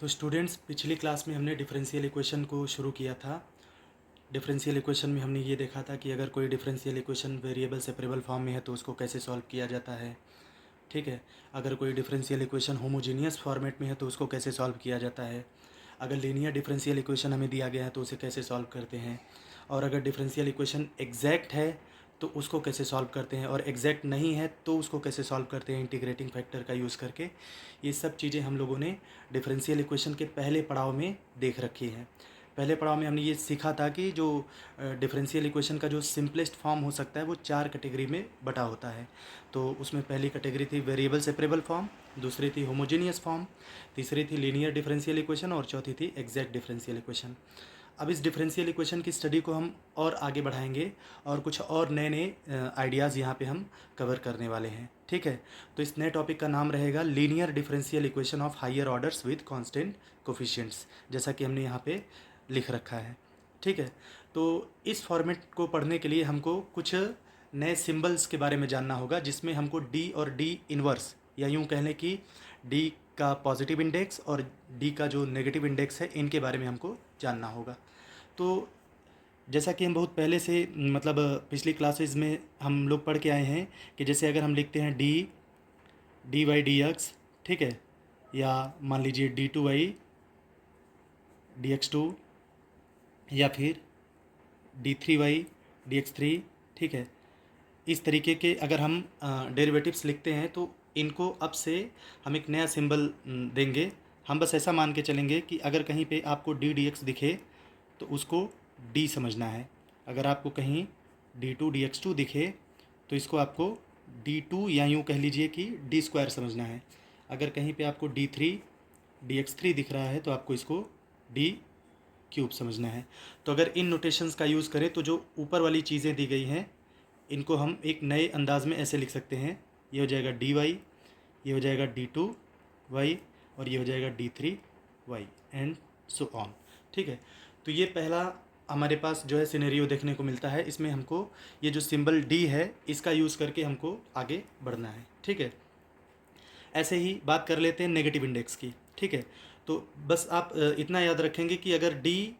तो स्टूडेंट्स, पिछली क्लास में हमने डिफरेंशियल इक्वेशन को शुरू किया था। डिफरेंशियल इक्वेशन में हमने ये देखा था कि अगर कोई differential equation variable separable form में है तो उसको कैसे सॉल्व किया जाता है। ठीक है। अगर कोई डिफरेंशियल इक्वेशन होमोजीनियस फॉर्मेट में है तो उसको कैसे सॉल्व किया जाता है। अगर लीनियर डिफरेंशियल इक्वेशन हमें दिया गया है तो उसे कैसे सॉल्व करते हैं। और अगर डिफरेंशियल इक्वेशन एग्जैक्ट है तो उसको कैसे सॉल्व करते हैं, और एग्जैक्ट नहीं है तो उसको कैसे सॉल्व करते हैं इंटीग्रेटिंग फैक्टर का यूज़ करके। ये सब चीज़ें हम लोगों ने डिफरेंशियल इक्वेशन के पहले पड़ाव में देख रखी हैं। पहले पड़ाव में हमने ये सीखा था कि जो डिफरेंशियल इक्वेशन का जो सिंपलेस्ट फॉर्म हो सकता है वो 4 कैटेगरी में बटा होता है। तो उसमें पहली कैटेगरी थी वेरिएबल सेपरेबल फॉर्म, दूसरी थी होमोजेनियस फॉर्म, तीसरी थी लीनियर डिफरेंशियल इक्वेशन और चौथी थी एग्जैक्ट डिफरेंशियल इक्वेशन। अब इस डिफरेंशियल इक्वेशन की स्टडी को हम और आगे बढ़ाएंगे और कुछ और नए नए आइडियाज़ यहाँ पे हम कवर करने वाले हैं। ठीक है। तो इस नए टॉपिक का नाम रहेगा linear differential equation of higher orders with constant coefficients, जैसा कि हमने यहाँ पे लिख रखा है। ठीक है। तो इस फॉर्मेट को पढ़ने के लिए हमको कुछ नए सिंबल्स के बारे में जानना होगा, जिसमें हमको डी और डी इनवर्स, या यूँ कह लें कि डी का पॉजिटिव इंडेक्स और डी का जो नेगेटिव इंडेक्स है, इनके बारे में हमको जानना होगा। तो जैसा कि हम बहुत पहले से मतलब पिछली क्लासेस में हम लोग पढ़ के आए हैं कि जैसे अगर हम लिखते हैं डी वाई डी एक्स, ठीक है, या मान लीजिए D two Y D X two, या फिर D three Y D X three, ठीक है। इस तरीके के अगर हम डेरिवेटिव्स लिखते हैं तो इनको अब से हम एक नया सिंबल देंगे। हम बस ऐसा मान के चलेंगे कि अगर कहीं पे आपको डी डी एक्स दिखे तो उसको डी समझना है। अगर आपको कहीं D two D X two दिखे तो इसको आपको डी टू, या यूँ कह लीजिए कि डी स्क्वायर समझना है। अगर कहीं पे आपको D three D X three दिख रहा है तो आपको इसको डी क्यूब समझना है। तो अगर इन नोटेशंस का यूज़ करें तो जो ऊपर वाली चीज़ें दी गई हैं इनको हम एक नए अंदाज में ऐसे लिख सकते हैं। ये हो जाएगा डी वाई, ये हो जाएगा डी टू वाई, और ये हो जाएगा D three Y, and so on. ठीक है। तो ये पहला हमारे पास जो है सिनेरियो देखने को मिलता है। इसमें हमको ये जो सिंबल डी है इसका यूज़ करके हमको आगे बढ़ना है। ठीक है। ऐसे ही बात कर लेते हैं नेगेटिव इंडेक्स की। ठीक है। तो बस आप इतना याद रखेंगे कि अगर डी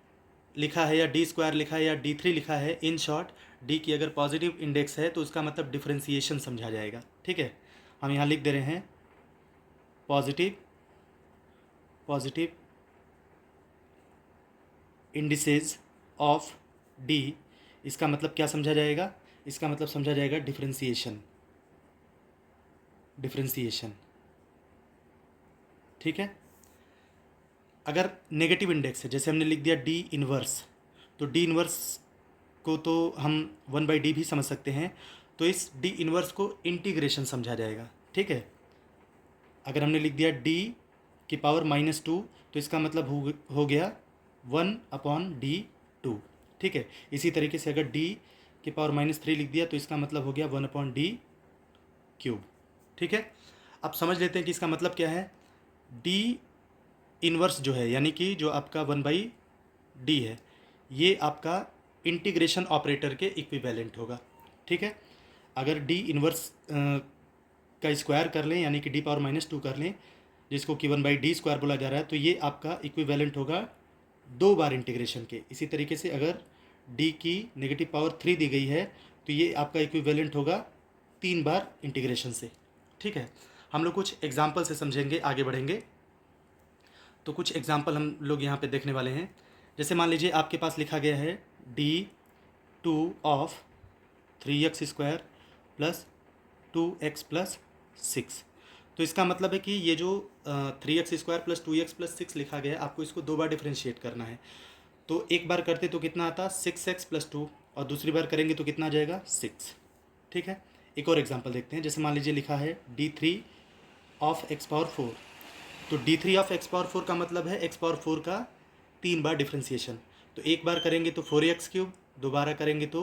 लिखा है या डी स्क्वायर लिखा है या डी थ्री लिखा है, इन शॉर्ट डी की अगर पॉजिटिव इंडेक्स है तो उसका मतलब डिफरेंशिएशन समझा जाएगा। ठीक है। हम यहाँ लिख दे रहे हैं पॉजिटिव इंडिसेज ऑफ डी। इसका मतलब क्या समझा जाएगा? इसका मतलब समझा जाएगा डिफरेंशिएशन। ठीक है। अगर नेगेटिव इंडेक्स है, जैसे हमने लिख दिया डी इनवर्स, तो डी इनवर्स को तो हम 1/d भी समझ सकते हैं। तो इस डी इनवर्स को इंटीग्रेशन समझा जाएगा। ठीक है। अगर हमने लिख दिया d की पावर -2 तो इसका मतलब हो गया 1/d²। ठीक है। इसी तरीके से अगर d की पावर -3 लिख दिया तो इसका मतलब हो गया 1/d³। ठीक है। अब समझ लेते हैं कि इसका मतलब क्या है। d इनवर्स जो है, यानी कि जो आपका 1/d है, ये आपका इंटीग्रेशन ऑपरेटर के इक्विवेलेंट होगा। ठीक है। अगर डी इनवर्स का स्क्वायर कर लें, यानी कि डी पावर -2 कर लें, जिसको कि 1/d² बोला जा रहा है, तो ये आपका इक्विवेलेंट होगा 2 बार इंटीग्रेशन के। इसी तरीके से अगर डी की नेगेटिव पावर 3 दी गई है तो ये आपका इक्विवेलेंट होगा 3 बार इंटीग्रेशन से। ठीक है। हम लोग कुछ एग्जाम्पल से समझेंगे, आगे बढ़ेंगे। तो कुछ एग्जाम्पल हम लोग यहाँ पे देखने वाले हैं। जैसे मान लीजिए आपके पास लिखा गया है d2 of 3x² plus 2x plus 6। तो इसका मतलब है कि ये जो 3x² प्लस 2x प्लस 6 लिखा गया है, आपको इसको 2 बार डिफ्रेंशिएट करना है। तो एक बार करते तो कितना आता 6x प्लस 2, और दूसरी बार करेंगे तो कितना आ जाएगा 6। ठीक है। एक और एग्जाम्पल देखते हैं। जैसे मान लीजिए लिखा है d3 ऑफ x⁴। तो d3 ऑफ x⁴ का मतलब है x⁴ का 3 बार डिफ्रेंशिएशन। तो एक बार करेंगे तो 4x³, दोबारा करेंगे तो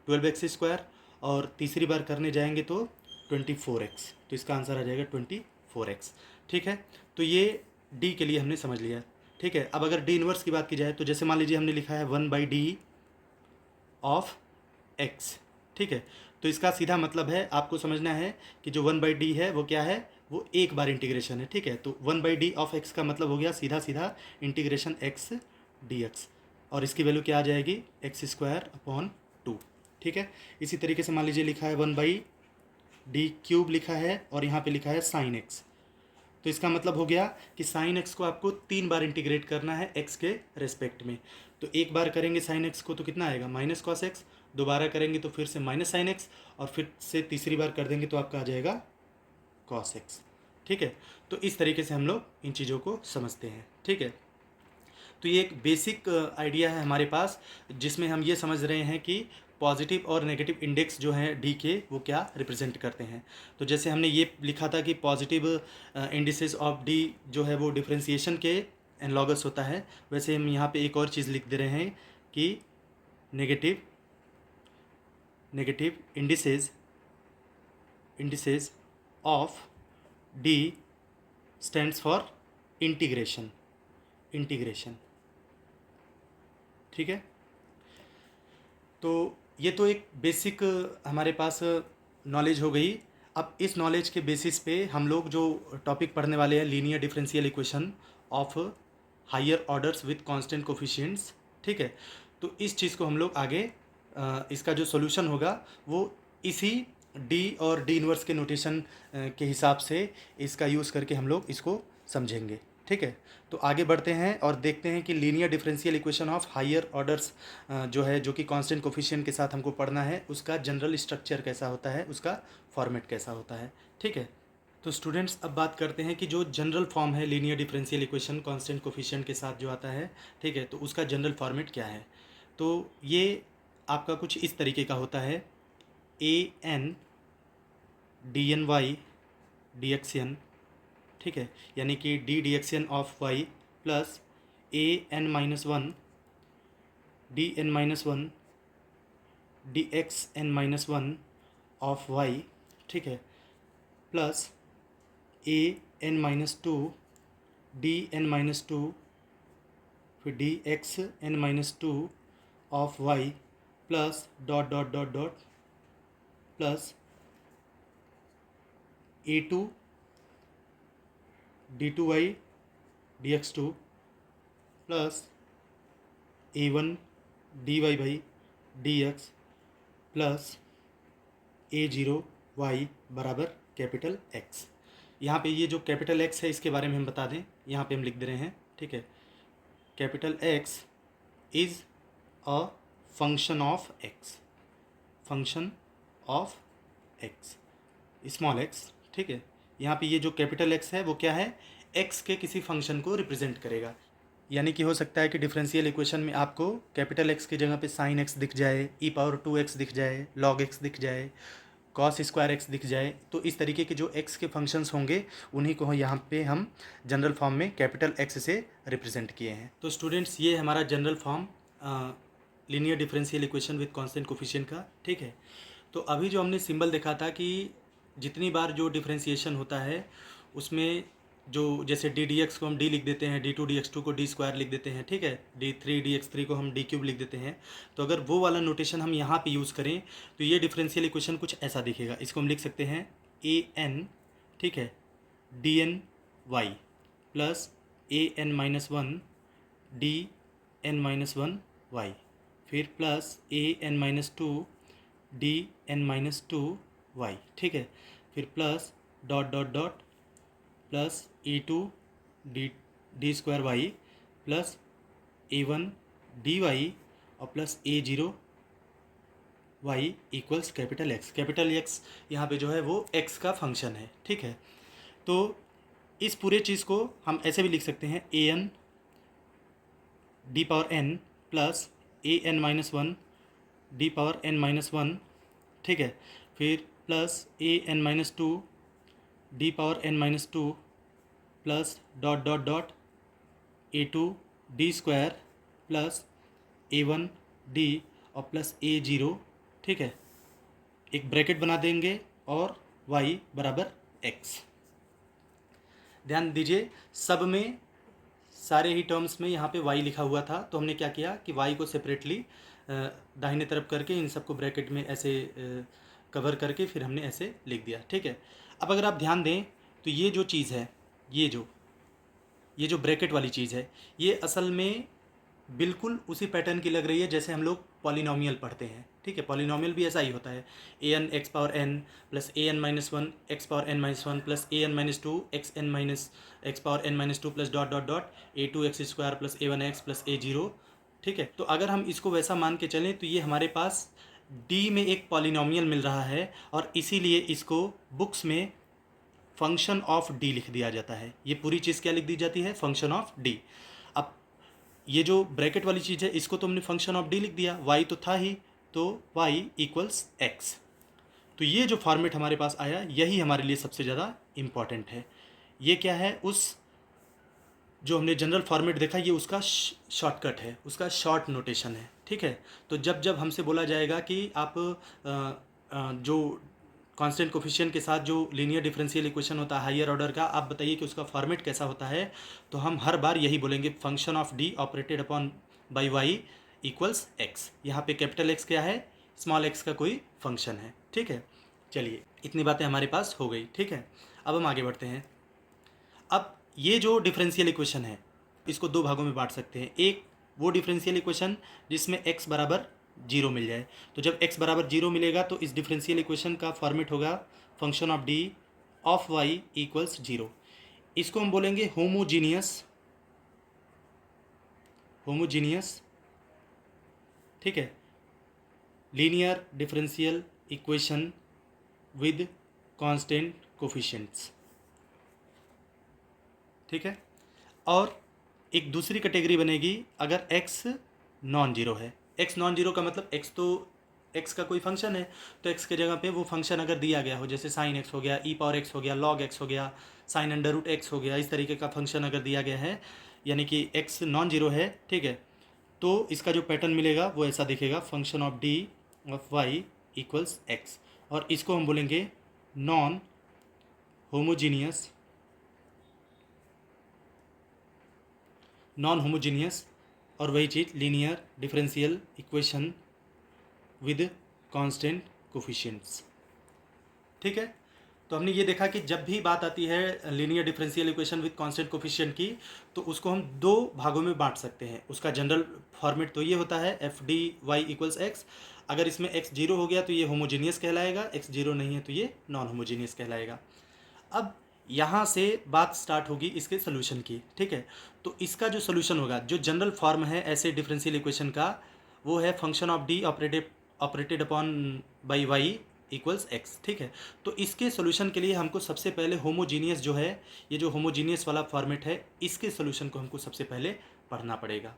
12x², और तीसरी बार करने जाएंगे तो 24x। तो इसका आंसर आ जाएगा 24x। ठीक है। तो ये d के लिए हमने समझ लिया। ठीक है। अब अगर d इनवर्स की बात की जाए तो जैसे मान लीजिए हमने लिखा है 1/d ऑफ x। ठीक है। तो इसका सीधा मतलब है, आपको समझना है कि जो 1/d है वो क्या है, वो एक बार इंटीग्रेशन है, ठीक है। तो 1/d ऑफ x का मतलब हो गया सीधा सीधा इंटीग्रेशन x dx, और इसकी वैल्यू क्या आ जाएगी, x² अपॉन 2, ठीक है। इसी तरीके से मान लीजिए लिखा है 1/d³ लिखा है और यहाँ पे लिखा है sin x, तो इसका मतलब हो गया कि sin x को आपको 3 बार इंटीग्रेट करना है x के रेस्पेक्ट में। तो एक बार करेंगे sin x को तो कितना आएगा, माइनस कॉस एक्स, दोबारा करेंगे तो फिर से माइनस साइन एक्स, और फिर से तीसरी बार कर देंगे तो आपका आ जाएगा कॉस एक्स, ठीक है। तो इस तरीके से हम लोग इन चीज़ों को समझते हैं, ठीक है। तो ये एक बेसिक आइडिया है हमारे पास, जिसमें हम ये समझ रहे हैं कि पॉजिटिव और नेगेटिव इंडेक्स जो हैं डी के वो क्या रिप्रेजेंट करते हैं। तो जैसे हमने ये लिखा था कि पॉजिटिव इंडिसेस ऑफ डी जो है वो डिफरेंशिएशन के एनालॉगस होता है, वैसे हम यहाँ पे एक और चीज़ लिख दे रहे हैं कि negative indices of D stands for integration, ठीक है। तो ये तो एक बेसिक हमारे पास नॉलेज हो गई। अब इस नॉलेज के बेसिस पे हम लोग जो टॉपिक पढ़ने वाले हैं, linear differential equation of higher orders with constant coefficients, ठीक है। तो इस चीज़ को हम लोग आगे इसका जो सॉल्यूशन होगा वो इसी डी और डी इनवर्स के नोटेशन के हिसाब से इसका यूज़ करके हम लोग इसको समझेंगे, ठीक है। तो आगे बढ़ते हैं और देखते हैं कि linear differential equation of higher orders जो है, जो कि कांस्टेंट कोफिशिएंट के साथ हमको पढ़ना है, उसका जनरल स्ट्रक्चर कैसा होता है, उसका फॉर्मेट कैसा होता है, ठीक है। तो स्टूडेंट्स अब बात करते हैं कि जो जनरल फॉर्म है linear differential equation constant coefficient के साथ जो आता है, ठीक है, तो उसका जनरल फॉर्मेट क्या है। तो ये आपका कुछ इस तरीके का होता है, an dny dxn, ठीक है, यानी कि D dxn of y plus an-1 dn-1 dxn-1 of y, ठीक है, प्लस an-2 dn-2 फिर dxn-2 of y plus dot dot dot dot plus a2 d2y dx2 plus a1 dy by dx plus a0 y बराबर capital x। यहाँ पे ये जो capital x है इसके बारे में हम बता दें, यहाँ पे हम लिख दे रहे हैं, ठीक है। Capital x is a function of x, function of x, small x, ठीक है। यहाँ पे ये जो कैपिटल x है वो क्या है, x के किसी फंक्शन को रिप्रेजेंट करेगा। यानी कि हो सकता है कि डिफरेंशियल इक्वेशन में आपको कैपिटल x की जगह पे साइन x दिख जाए, e⁻2x दिख जाए, log x दिख जाए, cos स्क्वायर x दिख जाए। तो इस तरीके के जो x के फंक्शंस होंगे उन्हीं को यहाँ पे हम जनरल फॉर्म में कैपिटल x से रिप्रेजेंट किए हैं। तो स्टूडेंट्स ये हमारा general form linear differential equation with constant coefficient का, ठीक है। तो अभी जो हमने सिंबल देखा था कि जितनी बार जो डिफरेंशिएशन होता है उसमें जो जैसे डी डी एक्स को हम डी लिख देते हैं, d2 dx2 को डी स्क्वायर लिख देते हैं, ठीक है, d3 dx3 को हम d³ लिख देते हैं। तो अगर वो वाला नोटेशन हम यहाँ पे यूज़ करें तो ये डिफरेंशियल इक्वेशन कुछ ऐसा दिखेगा। इसको हम लिख सकते हैं an, ठीक है, dny प्लस an-1 dn-1y, फिर प्लस an-2 dn-2y, ठीक है, फिर plus dot dot dot plus a2 D square Y plus a1 dy और plus a0 y equals capital x। Capital x यहाँ पे जो है वो x का फंक्शन है, ठीक है। तो इस पूरे चीज़ को हम ऐसे भी लिख सकते हैं an d⁻n plus an-1 d⁻n-1, ठीक है, फिर plus an-2 d⁻n-2 plus dot dot dot a2 D square plus a1 d और प्लस a0, ठीक है, एक ब्रैकेट बना देंगे और y बराबर x। ध्यान दीजिए सब में सारे ही टर्म्स में यहाँ पे y लिखा हुआ था, तो हमने क्या किया कि y को सेपरेटली दाहिने तरफ करके इन सबको ब्रैकेट में ऐसे कवर करके फिर हमने ऐसे लिख दिया, ठीक है। अब अगर आप ध्यान दें तो ये जो चीज़ है, ये जो ब्रैकेट वाली चीज़ है, ये असल में बिल्कुल उसी पैटर्न की लग रही है जैसे हम लोग पॉलिनॉमियल पढ़ते हैं। ठीक है, पॉलिनॉमियल भी ऐसा ही होता है, a n x power n plus A N minus one x power N minus one plus A N minus two x n minus x power N minus two plus dot dot dot A two x square plus A one x plus A zero. ठीक है, तो अगर हम इसको वैसा मान के चलें तो ये हमारे पास डी में एक पॉलिनॉमियल मिल रहा है और इसीलिए इसको बुक्स में फंक्शन ऑफ डी लिख दिया जाता है। ये पूरी चीज़ क्या लिख दी जाती है? Function of D. अब ये जो ब्रैकेट वाली चीज़ है इसको तो हमने फंक्शन ऑफ डी लिख दिया, वाई तो था ही, तो वाई इक्वल्स एक्स। तो ये जो फॉर्मेट हमारे पास आया यही हमारे लिए सबसे ज़्यादा इम्पॉर्टेंट है। ये क्या है? उस जो हमने जनरल फॉर्मेट देखा ये उसका शॉर्टकट है, उसका शॉर्ट नोटेशन है। ठीक है, तो जब जब हमसे बोला जाएगा कि आप जो कांस्टेंट कोफिशिएंट के साथ जो लीनियर डिफरेंशियल इक्वेशन होता है हायर ऑर्डर का, आप बताइए कि उसका फॉर्मेट कैसा होता है, तो हम हर बार यही बोलेंगे, function of D operated upon by Y equals X. यहाँ पे कैपिटल एक्स क्या है? स्मॉल एक्स का कोई फंक्शन है। ठीक है, चलिए इतनी बातें हमारे पास हो गई। ठीक है, अब हम आगे बढ़ते हैं। अब ये जो डिफरेंशियल इक्वेशन है इसको दो भागों में बांट सकते हैं। एक वो डिफरेंशियल इक्वेशन जिसमें x बराबर जीरो मिल जाए, तो जब x बराबर जीरो मिलेगा तो इस डिफरेंशियल इक्वेशन का फॉर्मेट होगा function of D of y equals zero. इसको हम बोलेंगे होमोजीनियस। ठीक है, linear differential equation with constant coefficients. ठीक है, और एक दूसरी कैटेगरी बनेगी अगर x नॉन जीरो है। x नॉन जीरो का मतलब x तो x का कोई फंक्शन है, तो x के जगह पे वो फंक्शन अगर दिया गया हो, जैसे साइन x हो गया, ई पावर x हो गया, लॉग x हो गया, साइन अंडर रूट x हो गया, इस तरीके का फंक्शन अगर दिया गया है, यानी कि x नॉन जीरो है। ठीक है, तो इसका जो पैटर्न मिलेगा वो ऐसा दिखेगा, function of D of y equals x, और इसको हम बोलेंगे नॉन होमोजीनियस और वही चीज़ linear differential equation with constant coefficients. ठीक है, तो हमने ये देखा कि जब भी बात आती है linear differential equation with constant coefficient की, तो उसको हम दो भागों में बांट सकते हैं। उसका जनरल फॉर्मेट तो ये होता है F D Y equals X. अगर इसमें एक्स जीरो हो गया तो ये होमोजीनियस कहलाएगा, एक्स जीरो नहीं है तो ये नॉन होमोजीनियस कहलाएगा। अब यहाँ से बात स्टार्ट होगी इसके सोल्यूशन की। ठीक है, तो इसका जो सोल्यूशन होगा, जो जनरल फॉर्म है ऐसे डिफरेंशियल इक्वेशन का, वो है function of D operated upon by Y equals X. ठीक है, तो इसके सोल्यूशन के लिए हमको सबसे पहले होमोजीनियस जो है, ये जो होमोजीनियस वाला फॉर्मेट है, इसके सोल्यूशन को हमको सबसे पहले पढ़ना पड़ेगा।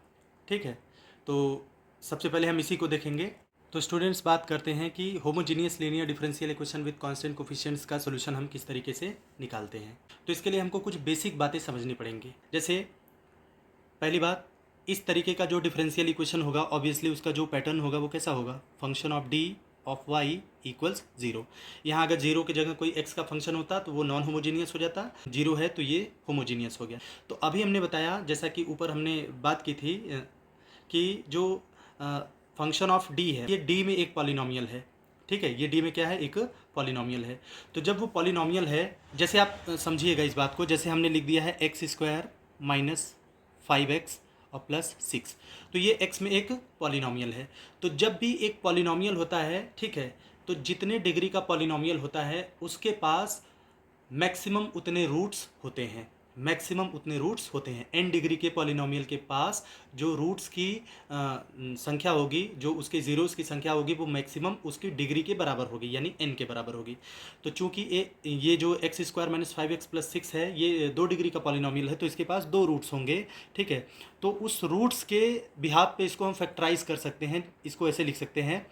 ठीक है, तो सबसे पहले हम इसी को देखेंगे। तो स्टूडेंट्स, बात करते हैं कि homogeneous linear differential equation with constant coefficients का सोल्यूशन हम किस तरीके से निकालते हैं। तो इसके लिए हमको कुछ बेसिक बातें समझनी पड़ेंगी। जैसे पहली बात, इस तरीके का जो डिफरेंशियल इक्वेशन होगा, ऑब्वियसली उसका जो पैटर्न होगा वो कैसा होगा? Function of D of Y equals zero. यहाँ अगर जीरो की जगह कोई एक्स का फंक्शन होता तो वो नॉन होमोजीनियस हो जाता, जीरो है तो ये होमोजीनियस हो गया। तो अभी हमने बताया, जैसा कि ऊपर हमने बात की थी, कि जो फंक्शन ऑफ डी है, ये डी में एक पॉलिनॉमियल है। ठीक है, ये डी में क्या है? एक पॉलिनॉमियल है। तो जब वो पॉलिनॉमियल है, जैसे आप समझिएगा इस बात को, जैसे हमने लिख दिया है एक्स स्क्वायर माइनस 5x और प्लस 6, तो ये x में एक पॉलिनॉमियल है। तो जब भी एक पॉलिनॉमियल होता है, ठीक है, तो जितने डिग्री का पॉलिनॉमियल होता है उसके पास मैक्सिमम उतने रूट्स होते हैं, n डिग्री के पॉलिनॉमियल के पास जो रूट्स की संख्या होगी, जो उसके ज़ीरोज़ की संख्या होगी, वो मैक्सिमम उसकी डिग्री के बराबर होगी, यानी n के बराबर होगी। तो चूंकि ये जो x square minus 5x plus 6 है, ये 2 डिग्री का पॉलिनॉमियल है, तो इसके पास 2 रूट्स होंगे। ठीक है, तो उस रूट्स के बिहाफ पे इसको हम फैक्टराइज कर सकते हैं। इसको ऐसे लिख सकते हैं,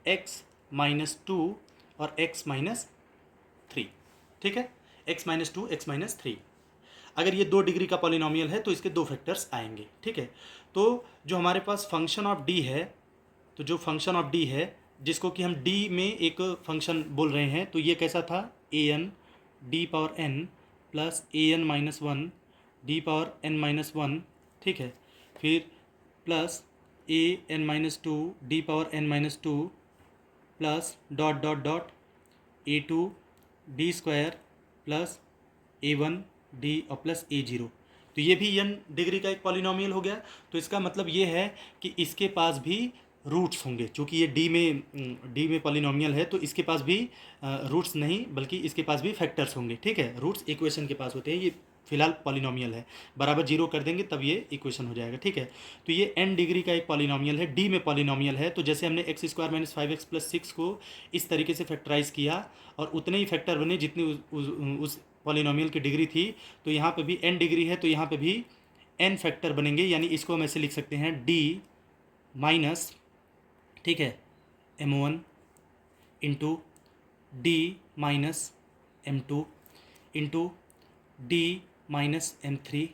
x माइनस 2 और x माइनस 3। ठीक है, x माइनस 2 x माइनस 3। अगर ये 2 डिग्री का पॉलिनॉमियल है तो इसके 2 फैक्टर्स आएंगे। ठीक है, तो जो हमारे पास फंक्शन ऑफ डी है, तो जो फंक्शन ऑफ डी है जिसको कि हम डी में एक फंक्शन बोल रहे हैं, तो ये कैसा था? A n D power n plus A N minus one D power N minus one. ठीक है, फिर plus A N minus two D power N minus two plus dot dot dot A two D square plus a1 d और plus a0, तो ये भी n degree का एक polynomial हो गया। तो इसका मतलब ये है कि इसके पास भी रूट्स होंगे, क्योंकि ये डी में पॉलिनोमियल है तो इसके पास भी रूट्स नहीं बल्कि इसके पास भी फैक्टर्स होंगे। ठीक है, रूट्स इक्वेशन के पास होते हैं, ये फिलहाल पॉलिनोमियल है, बराबर जीरो कर देंगे तब ये इक्वेशन हो जाएगा। ठीक है, तो ये n डिग्री का एक पॉलिनोमियल है, डी में पॉलिनोमियल है। तो जैसे हमने x square minus 5x plus 6 को इस तरीके से फैक्टराइज किया और उतने ही फैक्टर बने जितनी उस पॉलिनोमियल की डिग्री थी, तो यहाँ पे भी n डिग्री है तो यहाँ पे भी n फैक्टर बनेंगे, यानी इसको हम ऐसे लिख सकते हैं d माइनस, ठीक है, m1 into D minus m2 into D minus m3,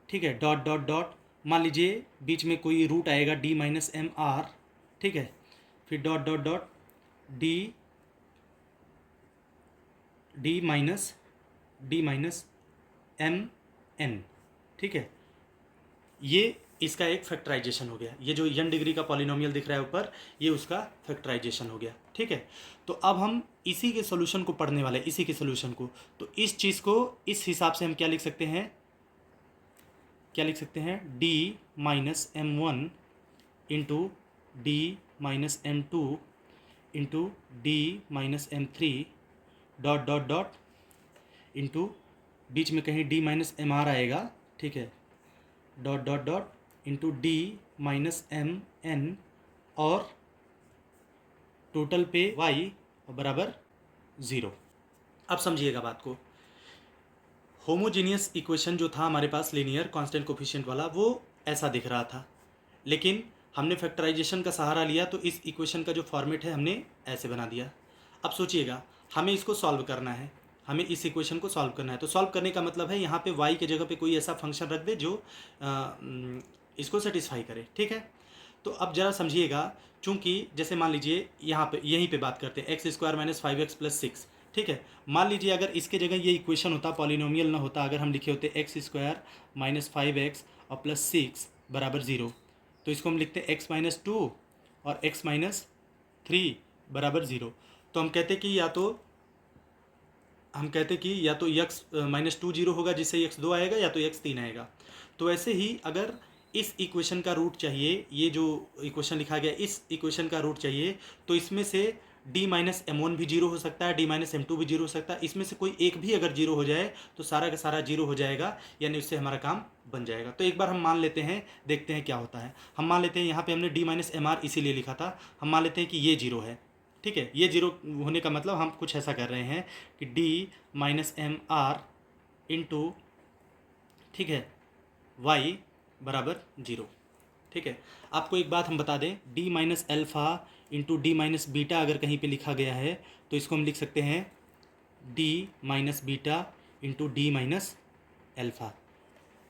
ठीक है, डॉट डॉट डॉट, मान लीजिए बीच में कोई रूट आएगा d माइनस mr, ठीक है, फिर dot dot dot D minus mn, ठीक है। ये इसका एक फैक्टराइजेशन हो गया, ये जो n डिग्री का पॉलिनोमियल दिख रहा है ऊपर, ये उसका फैक्टराइजेशन हो गया। ठीक है, तो अब हम इसी के सॉल्यूशन को पढ़ने वाले हैं, इसी के सॉल्यूशन को। तो इस चीज़ को इस हिसाब से हम क्या लिख सकते हैं, d minus m1 into D minus m2 into D minus m3 dot dot dot into बीच में कहीं d माइनस mr आएगा, ठीक है, dot dot dot into D minus mn और टोटल पे y बराबर 0। अब समझिएगा बात को, होमोजीनियस इक्वेशन जो था हमारे पास लीनियर कांस्टेंट कोफिशिएंट वाला, वो ऐसा दिख रहा था, लेकिन हमने फैक्टराइजेशन का सहारा लिया तो इस इक्वेशन का जो फॉर्मेट है हमने ऐसे बना दिया। अब सोचिएगा, हमें इसको सॉल्व करना है, हमें इस इक्वेशन को सॉल्व करना है। तो सॉल्व करने का मतलब है यहाँ पे y के जगह पे कोई ऐसा फंक्शन रख दे जो इसको सेटिस्फाई करे। ठीक है, तो अब ज़रा समझिएगा, चूँकि जैसे मान लीजिए यहाँ पे यहीं पे बात करते हैं x square minus 5x plus 6, ठीक है। मान लीजिए अगर इसके जगह ये इक्वेशन होता, पॉलिनोमियल ना होता, अगर हम लिखे होते एक्स स्क्वायर माइनस 5x और प्लस 6 बराबर 0, तो इसको हम लिखते x माइनस 2 और x माइनस 3 बराबर 0। तो हम कहते कि या तो x माइनस 2 0 होगा जिससे x 2 आएगा, या तो x 3 आएगा। तो ऐसे ही अगर इस इक्वेशन का रूट चाहिए, ये जो इक्वेशन लिखा गया इस इक्वेशन का रूट चाहिए, तो इसमें से d माइनस m1 भी 0 हो सकता है, d माइनस m2 भी 0 हो सकता है, इसमें से कोई एक भी अगर 0 हो जाए तो सारा का सारा 0 हो जाएगा, यानी उससे हमारा काम बन जाएगा। तो एक बार हम मान लेते हैं, देखते हैं क्या होता है। हम मान लेते हैं यहाँ पे हमने d माइनस mr इसीलिए लिखा था, हम मान लेते हैं कि ये 0 है। ठीक है, ये 0 होने का मतलब हम कुछ ऐसा कर रहे हैं कि d माइनस mr इंटू, ठीक है, y बराबर 0। ठीक है, आपको एक बात हम बता दें, d minus alpha into D minus beta अगर कहीं पे लिखा गया है तो इसको हम लिख सकते हैं d minus beta into D minus alpha.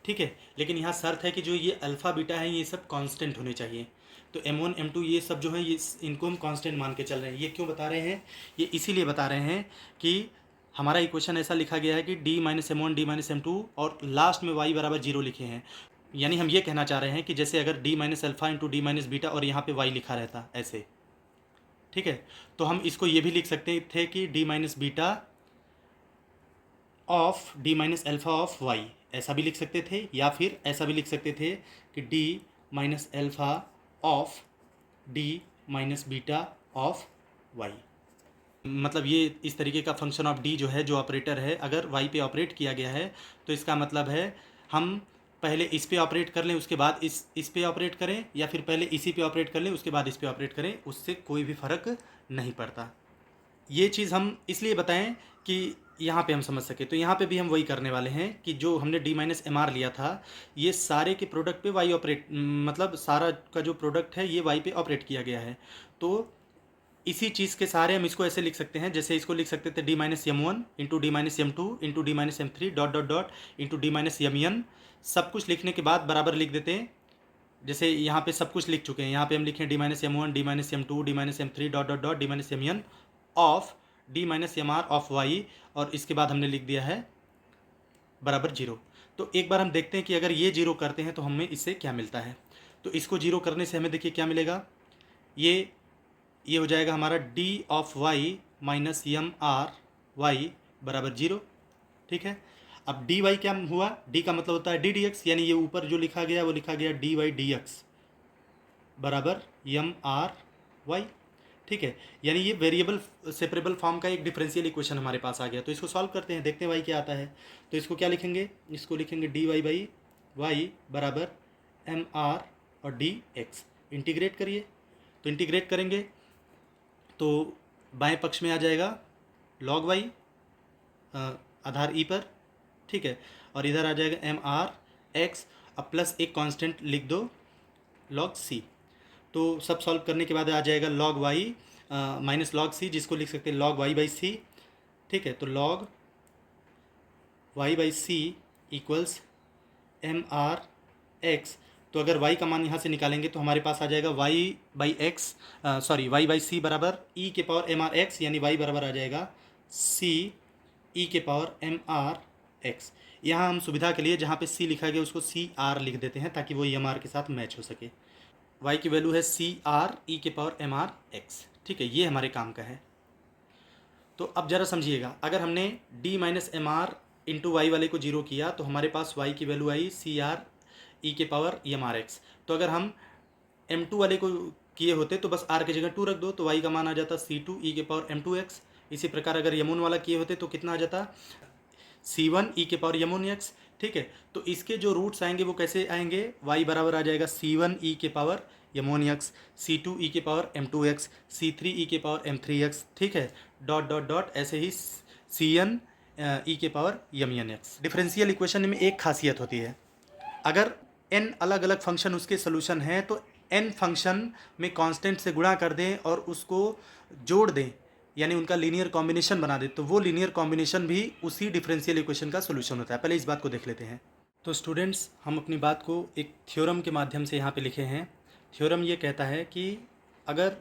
ठीक है, लेकिन यहाँ शर्त है कि जो ये अल्फ़ा बीटा है ये सब कांस्टेंट होने चाहिए। तो m1 m2 ये सब जो है ये इनको हम कांस्टेंट मान के चल रहे हैं। ये क्यों बता रहे हैं, ये इसीलिए बता रहे हैं कि हमारा इक्वेशन ऐसा लिखा गया है कि d minus m1 d minus m2 और लास्ट में y बराबर 0 लिखे हैं। यानी हम ये कहना चाह रहे हैं कि जैसे अगर d minus alpha into D minus beta और यहाँ पे y लिखा रहता ऐसे, ठीक है, तो हम इसको ये भी लिख सकते थे कि d minus beta of d minus alpha of y, ऐसा भी लिख सकते थे, या फिर ऐसा भी लिख सकते थे कि d minus alpha of d minus beta of y। मतलब ये इस तरीके का फंक्शन ऑफ d जो है, जो ऑपरेटर है, अगर y पे ऑपरेट किया गया है तो इसका मतलब है हम पहले इस पे ऑपरेट कर लें उसके बाद इस पे ऑपरेट करें, या फिर पहले इसी पे ऑपरेट कर लें उसके बाद इस पे ऑपरेट करें, उससे कोई भी फ़र्क नहीं पड़ता। ये चीज़ हम इसलिए बताएं कि यहाँ पे हम समझ सके। तो यहाँ पे भी हम वही करने वाले हैं कि जो हमने d माइनस एम आर लिया था, ये सारे के प्रोडक्ट पे y ऑपरेट, मतलब सारा का जो प्रोडक्ट है ये y पे ऑपरेट किया गया है। तो इसी चीज़ के सारे हम इसको ऐसे लिख सकते हैं, जैसे इसको लिख सकते थे d minus m1 into D minus m2 into D minus m3 dot dot dot into D minus mn। सब कुछ लिखने के बाद बराबर लिख देते हैं, जैसे यहाँ पे सब कुछ लिख चुके हैं, यहाँ पे हम लिखें d minus m1 d minus m2 d minus m3 dot dot dot D minus mn of d minus mr of y, और इसके बाद हमने लिख दिया है बराबर 0। तो एक बार हम देखते हैं कि अगर ये 0 करते हैं तो हमें इससे क्या मिलता है। तो इसको 0 करने से हमें देखिए क्या मिलेगा, ये हो जाएगा हमारा d of y minus M R Y बराबर 0। ठीक है। अब डी वाई क्या हुआ, डी का मतलब होता है डी डी एक्स, यानी ये ऊपर जो लिखा गया वो लिखा गया डी वाई डी एक्स बराबर एम आर वाई। ठीक है, यानी ये वेरिएबल सेपरेबल फॉर्म का एक डिफरेंशियल इक्वेशन हमारे पास आ गया। तो इसको सॉल्व करते हैं, देखते हैं वाई क्या आता है। तो इसको क्या लिखेंगे, इसको लिखेंगे डी वाई बाई वाई बराबर एम आर और डी एक्स। इंटीग्रेट करिए, तो इंटीग्रेट करेंगे तो बाएं पक्ष में आ जाएगा लॉग वाई आधार ई पर, ठीक है, और इधर आ जाएगा एम आर एक्स, अब प्लस एक कांस्टेंट लिख दो लॉग सी। तो सब सॉल्व करने के बाद आ जाएगा log Y minus log c, जिसको लिख सकते हैं लॉग वाई बाई सी। ठीक है, तो log Y by C equals M are X. तो अगर y का मान यहाँ से निकालेंगे तो हमारे पास आ जाएगा y by x, sorry y by C बराबर e के पावर एम आर एक्स, यानी y बराबर आ जाएगा c e के पावर एम आर एक्स। यहाँ हम सुविधा के लिए जहाँ पे c लिखा गया उसको सी आर लिख देते हैं ताकि वो एम आर के साथ मैच हो सके। y की वैल्यू है सी आर ई के पावर एम आर एक्स। ठीक है, ये हमारे काम का है। तो अब ज़रा समझिएगा, अगर हमने d minus M R into Y वाले को जीरो किया तो हमारे पास y की वैल्यू आई सी आर ई के पावर एम आर एक्स। तो अगर हम m2 वाले को किए होते तो बस r की जगह 2 रख दो तो y का मान आ जाता c2 ई के पावर m2 x। इसी प्रकार अगर यमुन वाला किए होते तो कितना आ जाता c1 ई के पावर यमुन x। ठीक है, तो इसके जो रूट्स आएंगे वो कैसे आएंगे, y बराबर आ जाएगा c1 ई के पावर यमुन x, c2 ई के पावर m2 x, c3 ई के पावर m3 x। ठीक है, डॉट डॉट डॉट ऐसे ही cn ई के पावर यम एक्स। डिफरेंशियल इक्वेशन में एक खासियत होती है, अगर n अलग अलग फंक्शन उसके सोल्यूशन हैं तो n फंक्शन में कांस्टेंट से गुणा कर दें और उसको जोड़ दें, यानी उनका लीनियर कॉम्बिनेशन बना दें, तो वो लीनियर कॉम्बिनेशन भी उसी डिफरेंशियल इक्वेशन का सोल्यूशन होता है। पहले इस बात को देख लेते हैं। तो स्टूडेंट्स, हम अपनी बात को एक थ्योरम के माध्यम से यहाँ पे लिखे हैं। थ्योरम ये कहता है कि अगर